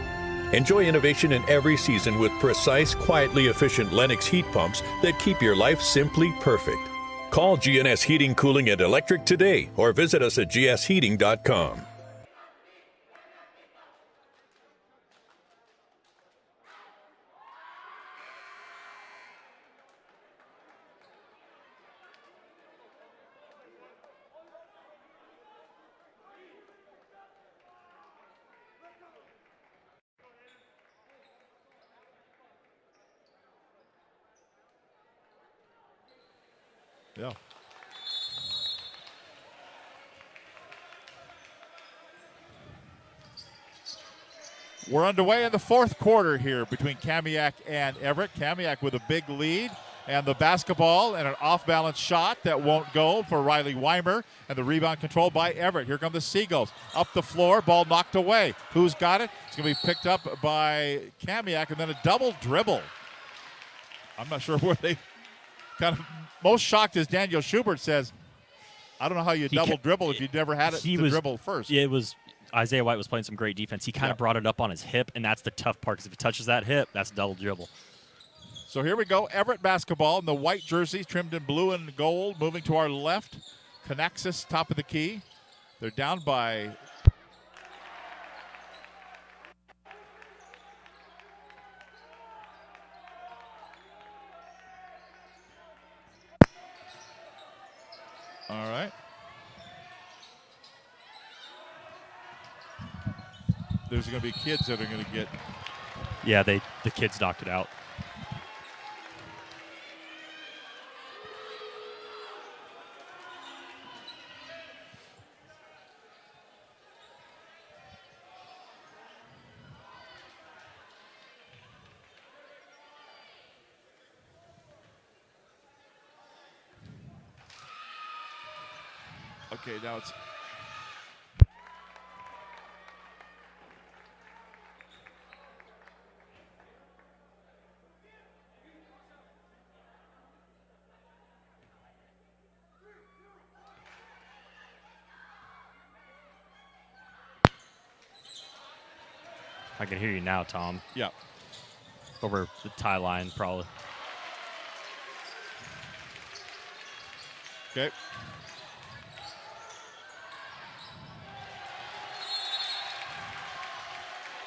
Enjoy innovation in every season with precise, quietly efficient Lennox heat pumps that keep your life simply perfect. Call GNS Heating, Cooling, and Electric today or visit us at gsheating.com. Yeah. We're underway in the fourth quarter here between Kamiak and Everett. Kamiak with a big lead, and the basketball and an off-balance shot that won't go for Riley Weimer, and the rebound controlled by Everett. Here come the Seagulls. Up the floor, ball knocked away. Who's got it? It's going to be picked up by Kamiak, and then a double dribble. I'm not sure where they kind of most shocked is Daniel Schubert says, I don't know how you double dribble if you've never had it to dribble first. Yeah, it was Isaiah White was playing some great defense. He kind of brought it up on his hip, and that's the tough part because if he touches that hip, that's a double dribble. So here we go, Everett basketball in the white jerseys trimmed in blue and gold. Moving to our left, Canaxis top of the key. They're down by all right. There's going to be kids that are going to get. Yeah, the kids knocked it out. Okay, now it's. I can hear you now, Tom. Yeah. Over the tie line, probably. Okay.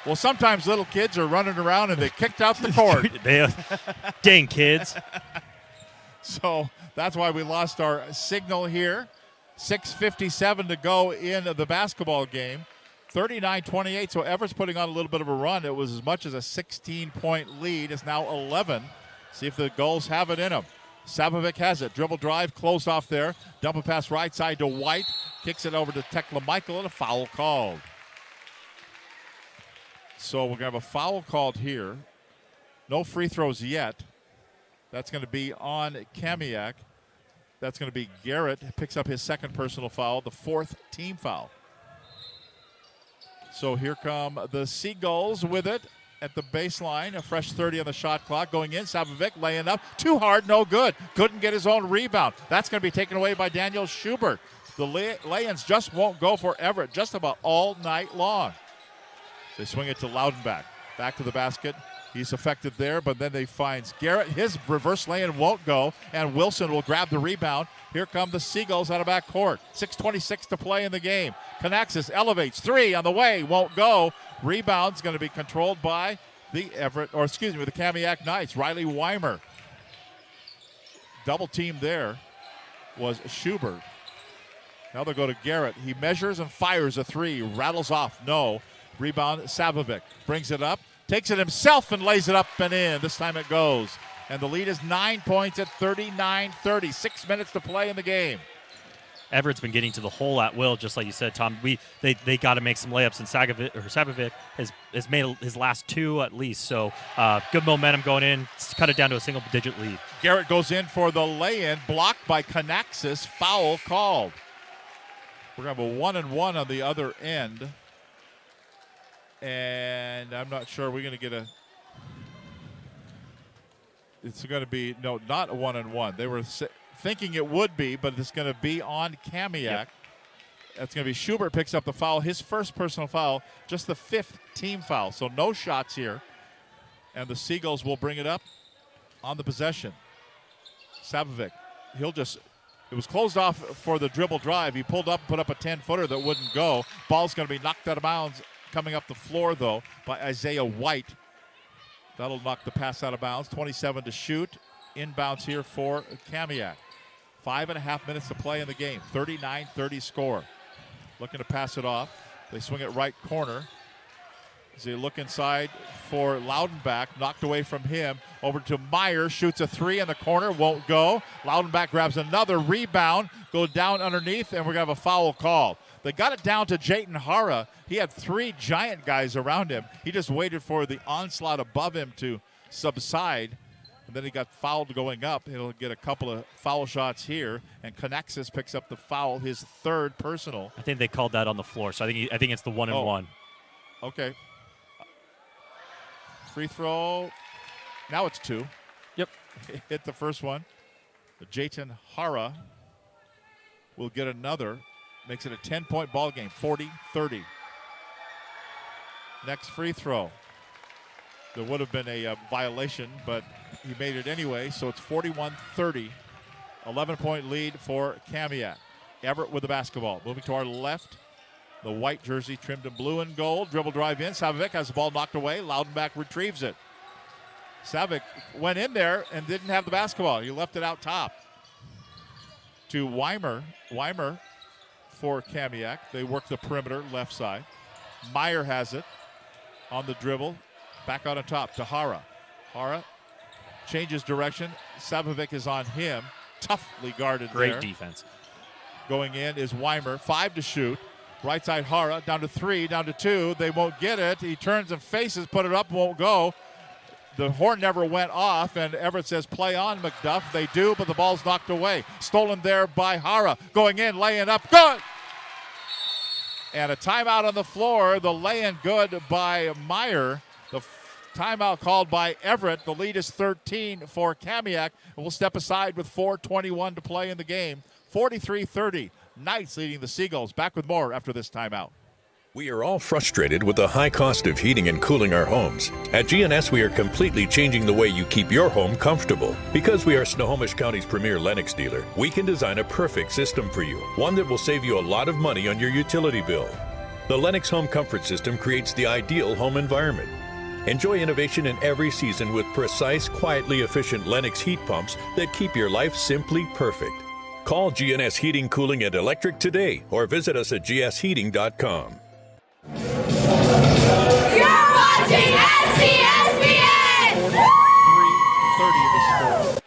Well, sometimes little kids are running around and they kicked out the court. Dang kids. So that's why we lost our signal here. 6:57 to go in the basketball game. 39-28, so Everett's putting on a little bit of a run. It was as much as a 16-point lead. It's now 11. See if the Gulls have it in them. Savovic has it. Dribble drive, closed off there. Dump a pass right side to White. Kicks it over to Tekla Michael, and a foul called. So we're going to have a foul called here. No free throws yet. That's going to be on Kamiak. That's going to be Garrett. Picks up his second personal foul, the fourth team foul. So here come the Seagulls with it at the baseline. A fresh 30 on the shot clock. Going in, Savovic laying up. Too hard, no good. Couldn't get his own rebound. That's going to be taken away by Daniel Schubert. The lay-ins just won't go for Everett just about all night long. They swing it to Loudenback. Back to the basket. He's effective there, but then they find Garrett. His reverse lay-in won't go, and Wilson will grab the rebound. Here come the Seagulls out of back court. 6:26 to play in the game. Canaxis elevates. Three on the way. Won't go. Rebound's going to be controlled by the the Kamiak Knights. Riley Weimer. Double team there was Schubert. Now they'll go to Garrett. He measures and fires a three. Rattles off. No. Rebound, Savovic. Brings it up. Takes it himself and lays it up and in. This time it goes. And the lead is 9 points at 39-30. 6 minutes to play in the game. Everett's been getting to the hole at will, just like you said, Tom. They got to make some layups, and Savovic has made his last 2 at least. So good momentum going in. Cut it down to a single-digit lead. Garrett goes in for the lay-in, blocked by Kanaxis, foul called. We're going to have a 1-and-1 on the other end. And I'm not sure we're going to get a... It's going to be, no, not a 1-and-1. They were thinking it would be, but it's going to be on Kamiak. Yep. That's going to be Schubert picks up the foul, his first personal foul, just the 5th team foul. So no shots here. And the Seagulls will bring it up on the possession. Savovic, it was closed off for the dribble drive. He pulled up, put up a 10-footer that wouldn't go. Ball's going to be knocked out of bounds, coming up the floor, though, by Isaiah White. That'll knock the pass out of bounds. 27 to shoot. Inbounds here for Kamiak. 5.5 minutes to play in the game. 39-30 score. Looking to pass it off. They swing it right corner. As they look inside for Loudenbach, knocked away from him. Over to Meyer, shoots a 3 in the corner, won't go. Loudenbach grabs another rebound, go down underneath, and we're going to have a foul call. They got it down to Jayton Hara. He had 3 giant guys around him. He just waited for the onslaught above him to subside, and then he got fouled going up. He'll get a couple of foul shots here, and Kanaxis picks up the foul, his 3rd personal. I think they called that on the floor, so I think it's the 1-and-1. Okay. Free throw. Now it's 2. Yep. Hit the first one. Jayton Hara will get another. Makes it a 10-point ball game, 40-30. Next free throw. There would have been a violation, but he made it anyway, so it's 41-30. 11-point lead for Kamiak. Everett with the basketball. Moving to our left. The white jersey trimmed in blue and gold. Dribble drive in. Savovic has the ball knocked away. Loudenbach retrieves it. Savovic went in there and didn't have the basketball. He left it out top to Weimer. Weimer for Kamiak. They work the perimeter left side. Meyer has it on the dribble. Back out on top to Hara. Hara changes direction. Savovic is on him. Toughly guarded there. Great defense. Going in is Weimer. 5 to shoot. Right side Hara. Down to 3. Down to 2. They won't get it. He turns and faces. Put it up. Won't go. The horn never went off, and Everett says, play on, McDuff. They do, but the ball's knocked away. Stolen there by Hara. Going in, laying up, good! And a timeout on the floor. The lay-in good by Meyer. The timeout called by Everett. The lead is 13 for Kamiak. And we'll step aside with 4:21 to play in the game. 43-30. Knights leading the Seagulls. Back with more after this timeout. We are all frustrated with the high cost of heating and cooling our homes. At GNS, we are completely changing the way you keep your home comfortable. Because we are Snohomish County's premier Lennox dealer, we can design a perfect system for you, one that will save you a lot of money on your utility bill. The Lennox Home Comfort System creates the ideal home environment. Enjoy innovation in every season with precise, quietly efficient Lennox heat pumps that keep your life simply perfect. Call GNS Heating, Cooling, and Electric today or visit us at gsheating.com. You're watching STSPN! 3:30 the score.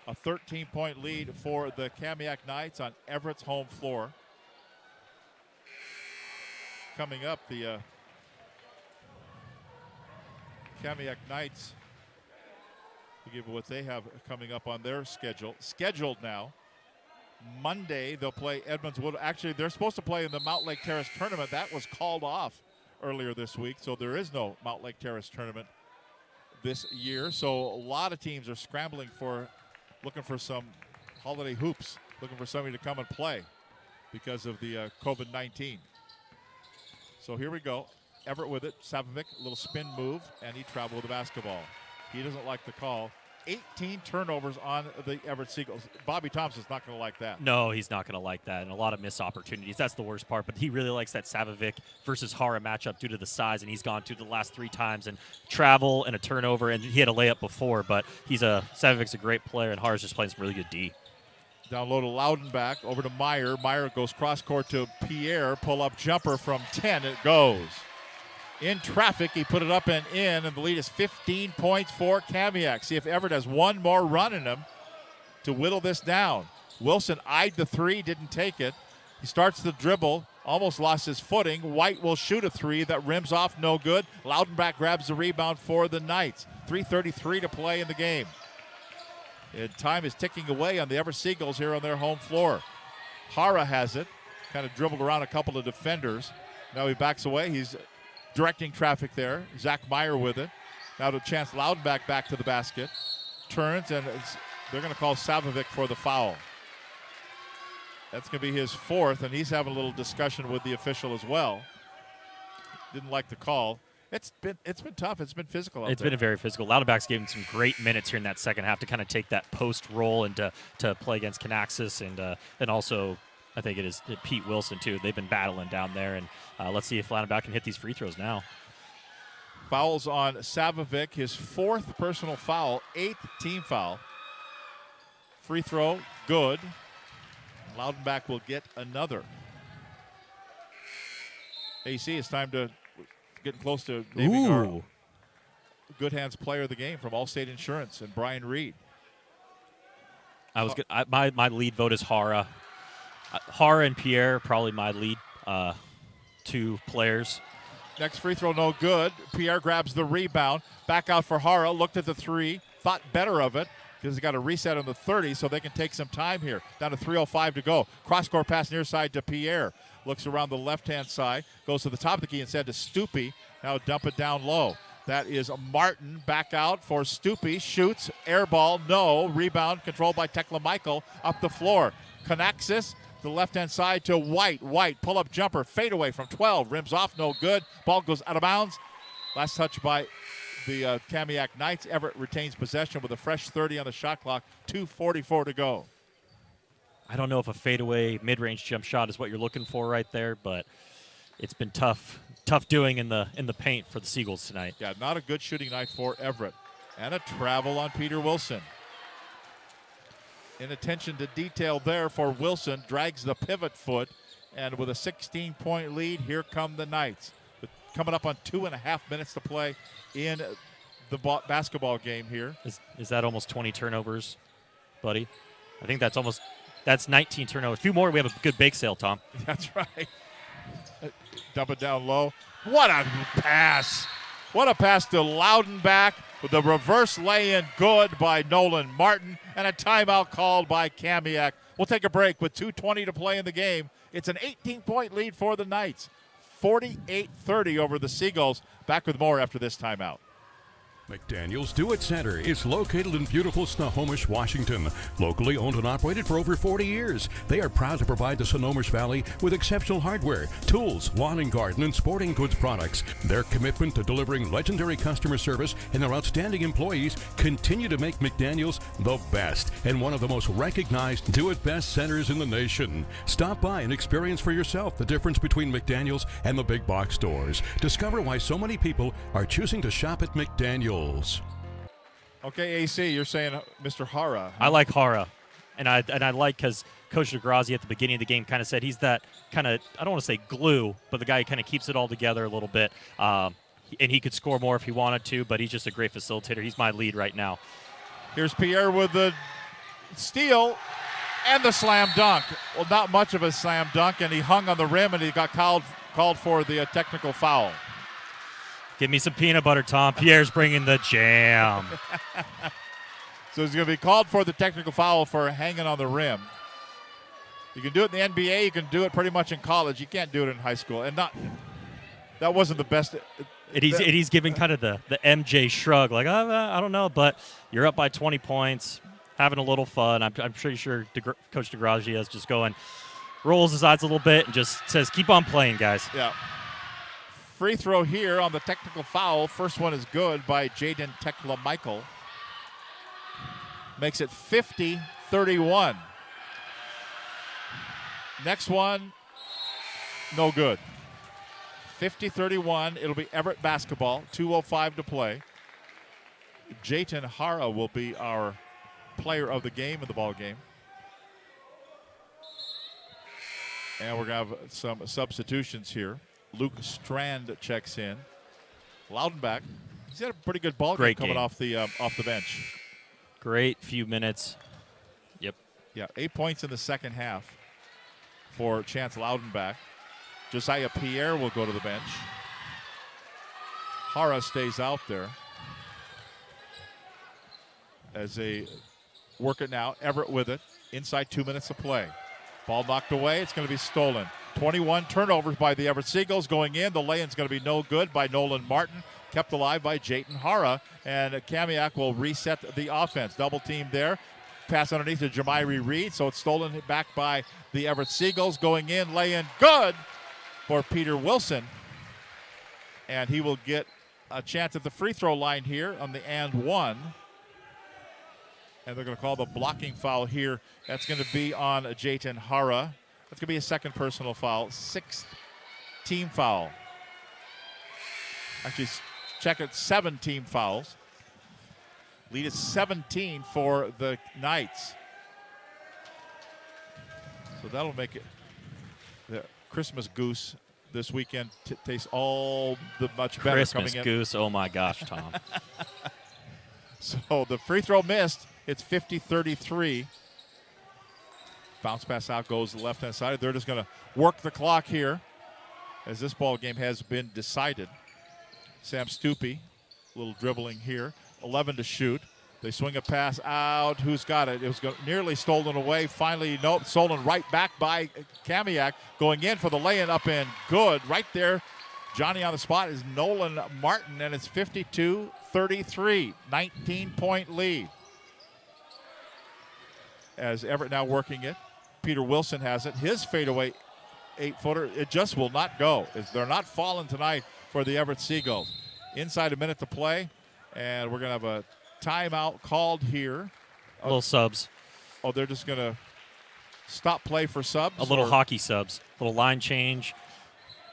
A 13-point lead for the Kamiak Knights on Everett's home floor. Coming up, the Kamiak Knights, to give what they have coming up on their schedule. Scheduled now. Monday, they'll play Edmondswood. Actually, they're supposed to play in the Mount Lake Terrace tournament. That was called off earlier this week, so there is no Mount Lake Terrace tournament this year. So a lot of teams are scrambling looking for some holiday hoops, looking for somebody to come and play because of the COVID-19. So here we go. Everett with it. Savovic, a little spin move, and he traveled with the basketball. He doesn't like the call. 18 turnovers on the Everett Seagulls. Bobby Thompson's not going to like that. No, he's not going to like that, and a lot of missed opportunities. That's the worst part, but he really likes that Savovic versus Hara matchup due to the size, and he's gone to the last 3 times, and travel and a turnover, and he had a layup before, but Savovic's a great player, and Hara's just playing some really good D. Down low to Loudenbach, over to Meyer. Meyer goes cross-court to Pierre. Pull-up jumper from 10. It goes. In traffic, he put it up and in, and the lead is 15 points for Kamiak. See if Everett has one more run in him to whittle this down. Wilson eyed the 3, didn't take it. He starts the dribble, almost lost his footing. White will shoot a three that rims off, no good. Loudenbach grabs the rebound for the Knights. 3:33 to play in the game. And time is ticking away on the Everett Seagulls here on their home floor. Hara has it, kind of dribbled around a couple of defenders. Now he backs away. He's directing traffic there. Zach Meyer with it. Now to Chance Loudenbach back to the basket. Turns, and they're going to call Savovic for the foul. That's going to be his fourth, and he's having a little discussion with the official as well. Didn't like the call. It's been tough. It's been physical out there. It's been a very physical. Loudenbach's gave him some great minutes here in that second half to kind of take that post role and to play against Canaxis and also I think it is Pete Wilson too. They've been battling down there, and let's see if Loudenbach can hit these free throws now. Fouls on Savovic, his fourth personal foul, 8th team foul. Free throw, good. Loudenbach will get another. AC, it's time to getting close to naming our Good Hands player of the game from Allstate Insurance and Brian Reed. My lead vote is Hara. Hara and Pierre probably my lead two players. Next free throw, no good. Pierre grabs the rebound. Back out for Hara. Looked at the three. Thought better of it because he got a reset on the 30, so they can take some time here. Down to 3:05 to go. Cross-court pass near side to Pierre. Looks around the left-hand side. Goes to the top of the key instead to Stupi. Now dump it down low. That is Martin back out for Stupi. Shoots. Air ball. No. Rebound controlled by Tekla Michael up the floor. Canaxis. The left-hand side to White. White, pull-up jumper, fade away from 12. Rims off, no good. Ball goes out of bounds. Last touch by the Kamiak Knights. Everett retains possession with a fresh 30 on the shot clock. 2:44 to go. I don't know if a fadeaway mid-range jump shot is what you're looking for right there, but it's been tough doing in the paint for the Seagulls tonight. Yeah, not a good shooting night for Everett. And a travel on Peter Wilson. In attention to detail there for Wilson, drags the pivot foot, and with a 16-point lead, here come the Knights. Coming up on 2.5 minutes to play in the basketball game here. Is that almost 20 turnovers, buddy? I think that's 19 turnovers. A few more, we have a good bake sale, Tom. That's right. Dump it down low. What a pass. What a pass to Loudenbach with the reverse lay-in good by Nolan Martin and a timeout called by Kamiak. We'll take a break with 2:20 to play in the game. It's an 18-point lead for the Knights. 48-30 over the Seagulls. Back with more after this timeout. McDaniel's Do-It Center is located in beautiful Snohomish, Washington. Locally owned and operated for over 40 years, they are proud to provide the Snohomish Valley with exceptional hardware, tools, lawn and garden, and sporting goods products. Their commitment to delivering legendary customer service and their outstanding employees continue to make McDaniel's the best and one of the most recognized Do-It-Best centers in the nation. Stop by and experience for yourself the difference between McDaniel's and the big box stores. Discover why so many people are choosing to shop at McDaniel's. Okay, AC, you're saying Mr. Hara. I like Hara, and I like because Coach DeGrazzi at the beginning of the game kind of said he's that kind of, I don't want to say glue, but the guy who kind of keeps it all together a little bit. And he could score more if he wanted to, but he's just a great facilitator. He's my lead right now. Here's Pierre with the steal and the slam dunk. Well, not much of a slam dunk, and he hung on the rim, and he got called for the technical foul. Give me some peanut butter, Tom. Pierre's bringing the jam. So he's going to be called for the technical foul for hanging on the rim. You can do it in the NBA. You can do it pretty much in college. You can't do it in high school. And that wasn't the best. He's giving kind of the MJ shrug, like, I don't know, but you're up by 20 points, having a little fun. I'm pretty sure Coach DeGrazzi is just going, rolls his eyes a little bit and just says, keep on playing, guys. Yeah. Free throw here on the technical foul. First one is good by Jaden Tekla Michael. Makes it 50-31. Next one, no good. 50-31. It'll be Everett basketball. 2:05 to play. Jayton Hara will be our player of the game in the ball game. And we're going to have some substitutions here. Luke Strand checks in. Loudenbach, he's had a pretty good ball game coming off the bench. Great few minutes. Yep. Yeah, 8 points in the second half. for Chance Loudenback. Josiah Pierre will go to the bench. Hara stays out there as they work it now. Everett with it. Inside 2 minutes of play. Ball knocked away. It's going to be stolen. 21 turnovers by the Everett Seagulls going in. The lay-in's going to be no good by Nolan Martin. Kept alive by Jayton Hara. And Kamiak will reset the offense. Double team there. Pass underneath to Jamiri Reed. So it's stolen back by the Everett Seagulls. Going in, lay-in good for Peter Wilson. And he will get a chance at the free throw line here on the and one. And they're going to call the blocking foul here. That's going to be on Jayton Hara. That's going to be a second personal foul. 6th team foul. Actually, check it, 7 team fouls. Lead is 17 for the Knights. So that'll make it the Christmas goose this weekend tastes all the much better. Christmas coming in. goose, oh my gosh, Tom. So the free throw missed. It's 50-33. Bounce pass out goes to the left-hand side. They're just going to work the clock here as this ball game has been decided. Sam Stupi, a little dribbling here. 11 to shoot. They swing a pass out. Who's got it? It was nearly stolen away. Finally, nope, stolen right back by Kamiak. Going in for the lay-in up and good. Right there, Johnny on the spot is Nolan Martin, and it's 52-33, 19-point lead. As Everett now working it. Peter Wilson has it. His fadeaway 8-footer, it just will not go. They're not falling tonight for the Everett Seagulls. Inside a minute to play, and we're going to have a timeout called here. A little subs. Oh, they're just going to stop play for subs? A little hockey subs. A little line change.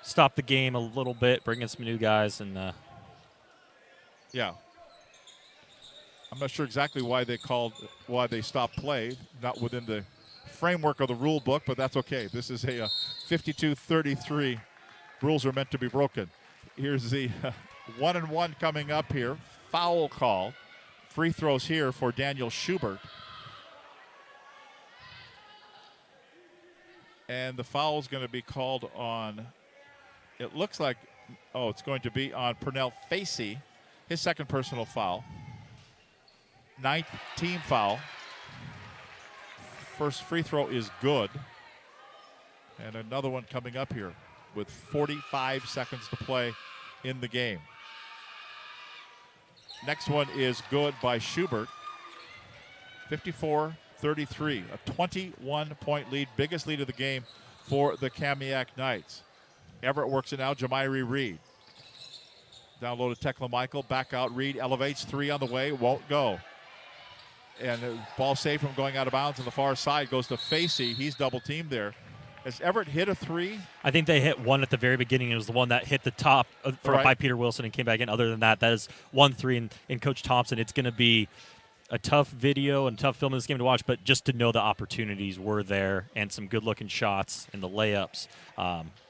Stop the game a little bit, bring in some new guys. And yeah. I'm not sure exactly why they stopped play, not within the framework of the rule book, but that's okay. This is a 52-33. Rules are meant to be broken. Here's the 1-and-1 coming up here. Foul call. Free throws here for Daniel Schubert. And the foul is going to be called on, it looks like, it's going to be on Pernell Facey, his second personal foul. 9th team foul. First free throw is good. And another one coming up here with 45 seconds to play in the game. Next one is good by Schubert. 54-33, a 21-point lead, biggest lead of the game for the Kamiak Knights. Everett works it out, Jamiri Reed. Down low to Tekla Michael, back out, Reed elevates, 3 on the way, won't go. And the ball saved from going out of bounds on the far side, goes to Facey. He's double teamed there. Has Everett hit a 3? I think they hit one at the very beginning. It was the one that hit the top by Peter Wilson and came back in. Other than that, that is 1-3. And Coach Thompson, it's going to be a tough video and tough film in this game to watch, but just to know the opportunities were there and some good-looking shots and the layups.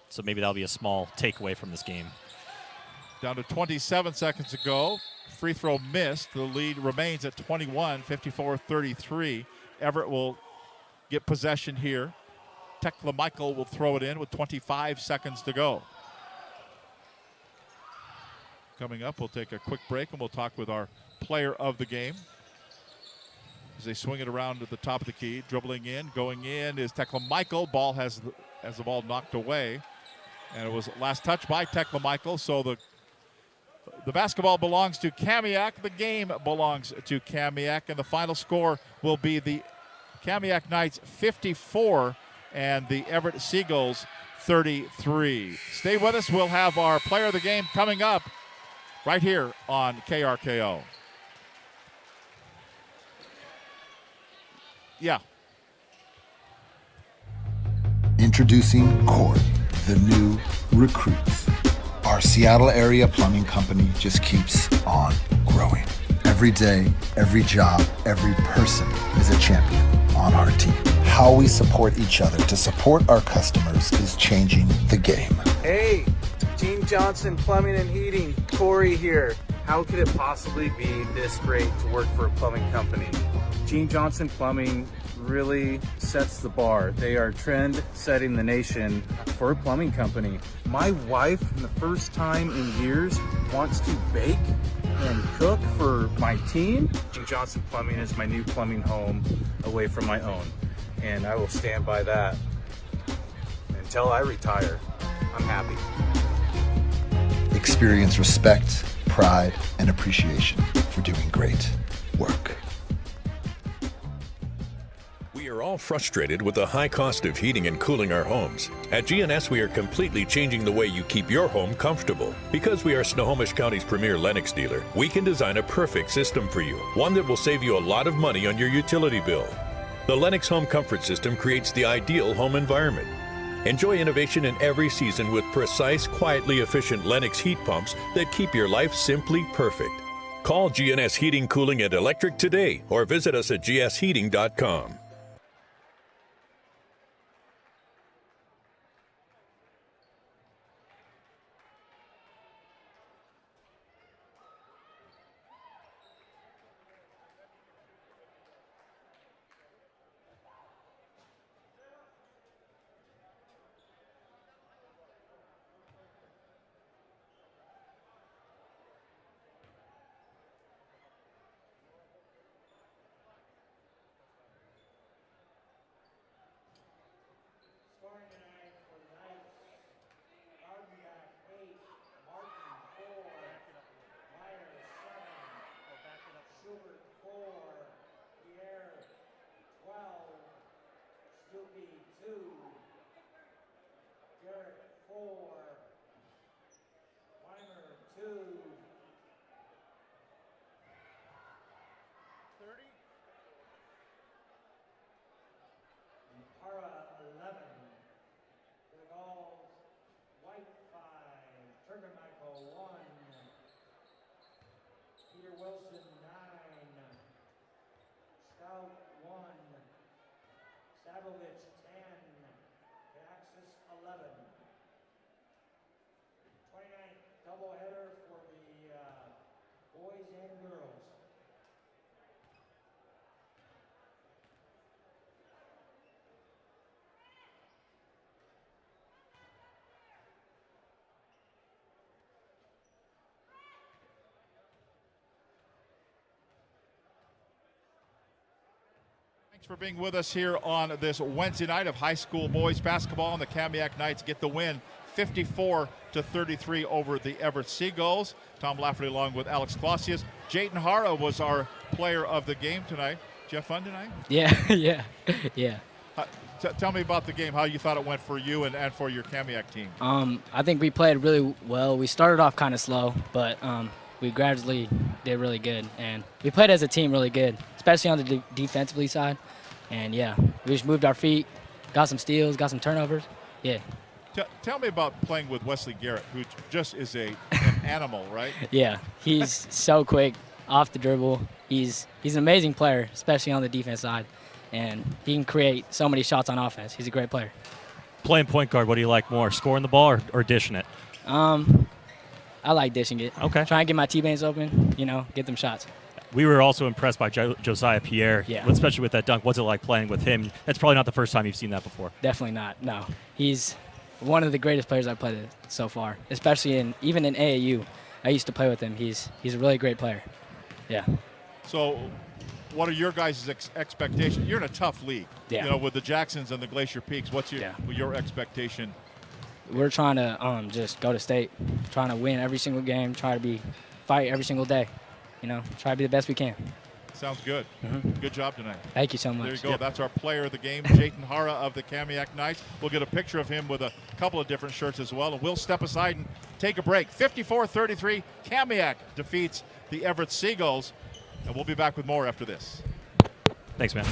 So maybe that'll be a small takeaway from this game. Down to 27 seconds to go. Free throw missed. The lead remains at 21, 54-33. Everett will get possession here. Tekla Michael will throw it in with 25 seconds to go. Coming up, we'll take a quick break and we'll talk with our player of the game. As they swing it around at the top of the key, dribbling in, going in is Tekla Michael. Ball has the ball knocked away. And it was last touch by Tekla Michael, so the basketball belongs to Kamiak. The game belongs to Kamiak. And the final score will be the Kamiak Knights 54 and the Everett Seagulls 33. Stay with us. We'll have our player of the game coming up right here on KRKO. Yeah. Introducing Cord, the new recruits. Our Seattle area plumbing company just keeps on growing. Every day, every job, every person is a champion on our team. How we support each other to support our customers is changing the game. Hey, Gene Johnson Plumbing and Heating, Corey here. How could it possibly be this great to work for a plumbing company? Gene Johnson Plumbing really sets the bar. They are trend setting the nation for a plumbing company. My wife, for the first time in years, wants to bake and cook for my team. Gene Johnson Plumbing is my new plumbing home away from my own, and I will stand by that until I retire. I'm happy. Experience respect, pride, and appreciation for doing great work. We are all frustrated with the high cost of heating and cooling our homes. At GNS, we are completely changing the way you keep your home comfortable. Because we are Snohomish County's premier Lennox dealer, we can design a perfect system for you, one that will save you a lot of money on your utility bill. The Lennox Home Comfort System creates the ideal home environment. Enjoy innovation in every season with precise, quietly efficient Lennox heat pumps that keep your life simply perfect. Call GNS Heating, Cooling, and Electric today or visit us at gsheating.com. Scoring tonight for the Knights, Kamiak 8, Martin 4, Myers 7, Schubert 4, Pierre 12, Stuckey 2, Garrett 4, Weimer 2, 30, and Para 11. For the goals, White 5, Turgermichael 1, Peter Wilson 9, Scout 1, Savovich 10, Axis 11. 29th doubleheader for the boys and girls. Thanks for being with us here on this Wednesday night of high school boys basketball, and the Kamiak Knights get the win 54-33 over the Everett Seagulls. Tom Lafferty along with Alex Clausius. Jayton Hara was our player of the game tonight. Did you have fun tonight? Yeah. Tell me about the game, how you thought it went for you and for your Kamiak team. I think we played really well. We started off kind of slow, but we gradually did really good. And we played as a team really good, especially on the defensively side. And, yeah, we just moved our feet, got some steals, got some turnovers. Yeah. Tell me about playing with Wesley Garrett, who just is an animal, right? Yeah, he's so quick off the dribble. He's an amazing player, especially on the defense side. And he can create so many shots on offense. He's a great player. Playing point guard, what do you like more, scoring the ball or dishing it? I like dishing it. Okay. Try and get my T-banes open, get them shots. We were also impressed by Josiah Pierre, especially with that dunk. What's it like playing with him? That's probably not the first time you've seen that before. Definitely not, no. He's one of the greatest players I've played with so far, especially even in AAU. I used to play with him. He's a really great player. Yeah. So what are your guys' expectations? You're in a tough league, with the Jacksons and the Glacier Peaks. What's your expectation? We're trying to just go to state, trying to win every single game, try to fight every single day, try to be the best we can. Sounds good. Mm-hmm. Good job tonight. Thank you so much. There you go. Yep. That's our player of the game, Jayton Hara of the Kamiak Knights. We'll get a picture of him with a couple of different shirts as well, and we'll step aside and take a break. 54-33, Kamiak defeats the Everett Seagulls, and we'll be back with more after this. Thanks, man.